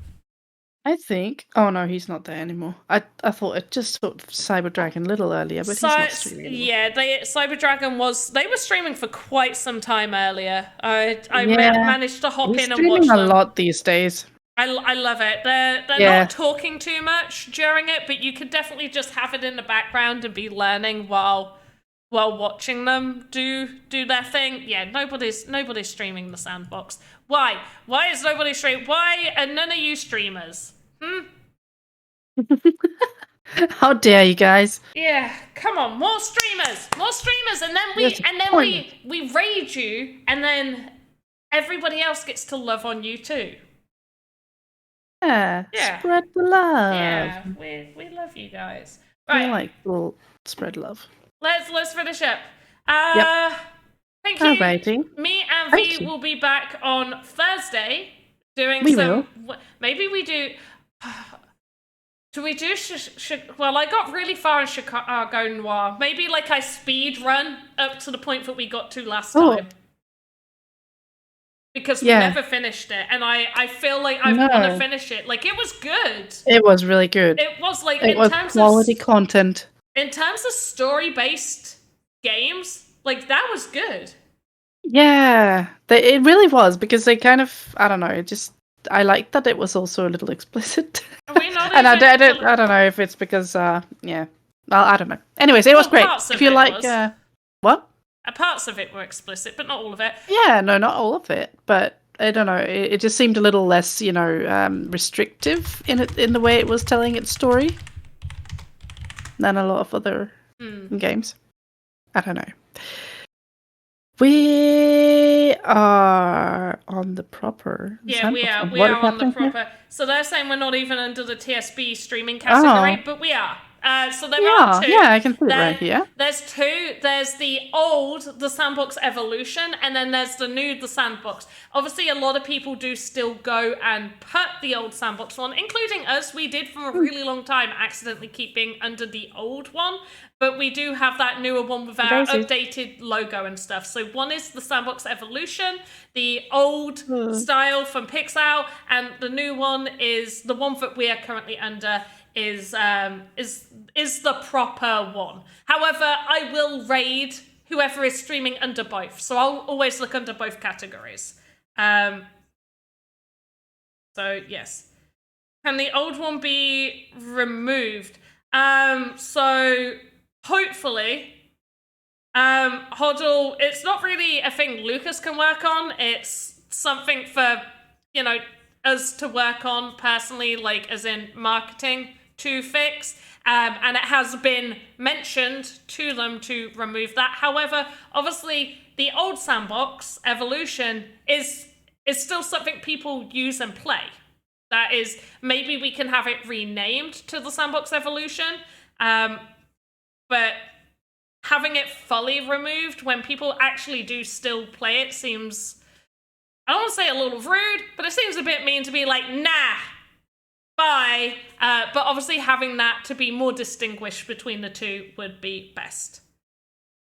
I think. Oh no, he's not there anymore. I thought it just sort of Cyber Dragon a little earlier, but he's not streaming anymore. Yeah, Cyber Dragon they were streaming for quite some time earlier. I managed to hop in and watch them. Streaming a lot these days. I love it. They're not talking too much during it, but you could definitely just have it in the background and be learning while watching them do their thing. Yeah, nobody's streaming the Sandbox. Why? Why is nobody streaming? Why are none of you streamers? How dare you guys? Yeah, come on, more streamers, and then we raid you, and then everybody else gets to love on you too. Yeah. Spread the love. Yeah, we love you guys. Right, I like little spread love. Let's finish up. Thank you. Alrighty. Me and V will be back on Thursday doing maybe we do. Do we do? Well, I got really far in Chicago Noir. Maybe like I speed run up to the point that we got to last time. Because we never finished it, and I feel like I want to finish it. Like, it was good. It was really good. It was like it was quality content. In terms of story-based games, like, that was good. Yeah, it really was, because they kind of, I don't know, I liked that it was also a little explicit. And I don't know if it's because, well, I don't know. Anyways, it was great. If you like, what? Parts of it were explicit, but not all of it. Yeah, no, not all of it, but I don't know. It just seemed a little less, restrictive in the way it was telling its story than a lot of other games. I don't know. We are on the proper. Yeah, we are. We are on the proper. Here? So they're saying we're not even under the TSB streaming category, but we are. So there are two. Yeah, I can put it right here. There's two. There's the Sandbox Evolution, and then there's the new, the Sandbox. Obviously, a lot of people do still go and put the old Sandbox one, including us. We did for a really long time accidentally keep being under the old one, but we do have that newer one with our updated logo and stuff. So one is the Sandbox Evolution, the old style from Pixel, and the new one is the one that we are currently under. Is the proper one. However, I will raid whoever is streaming under both. So I'll always look under both categories. So yes. Can the old one be removed? So hopefully, Hoddle, it's not really a thing Lucas can work on. It's something for, us to work on personally, like as in marketing to fix, and it has been mentioned to them to remove that. However, obviously, the old Sandbox Evolution is still something people use and play. That is, maybe we can have it renamed to the Sandbox Evolution, but having it fully removed when people actually do still play it seems, I don't want to say a little rude, but it seems a bit mean to be like, nah, bye. But obviously having that to be more distinguished between the two would be best.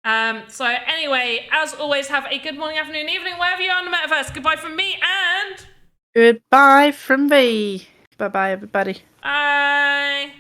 So anyway, as always, have a good morning, afternoon, evening, wherever you are in the metaverse. Goodbye from me and... Goodbye from me. Bye-bye, everybody. Bye.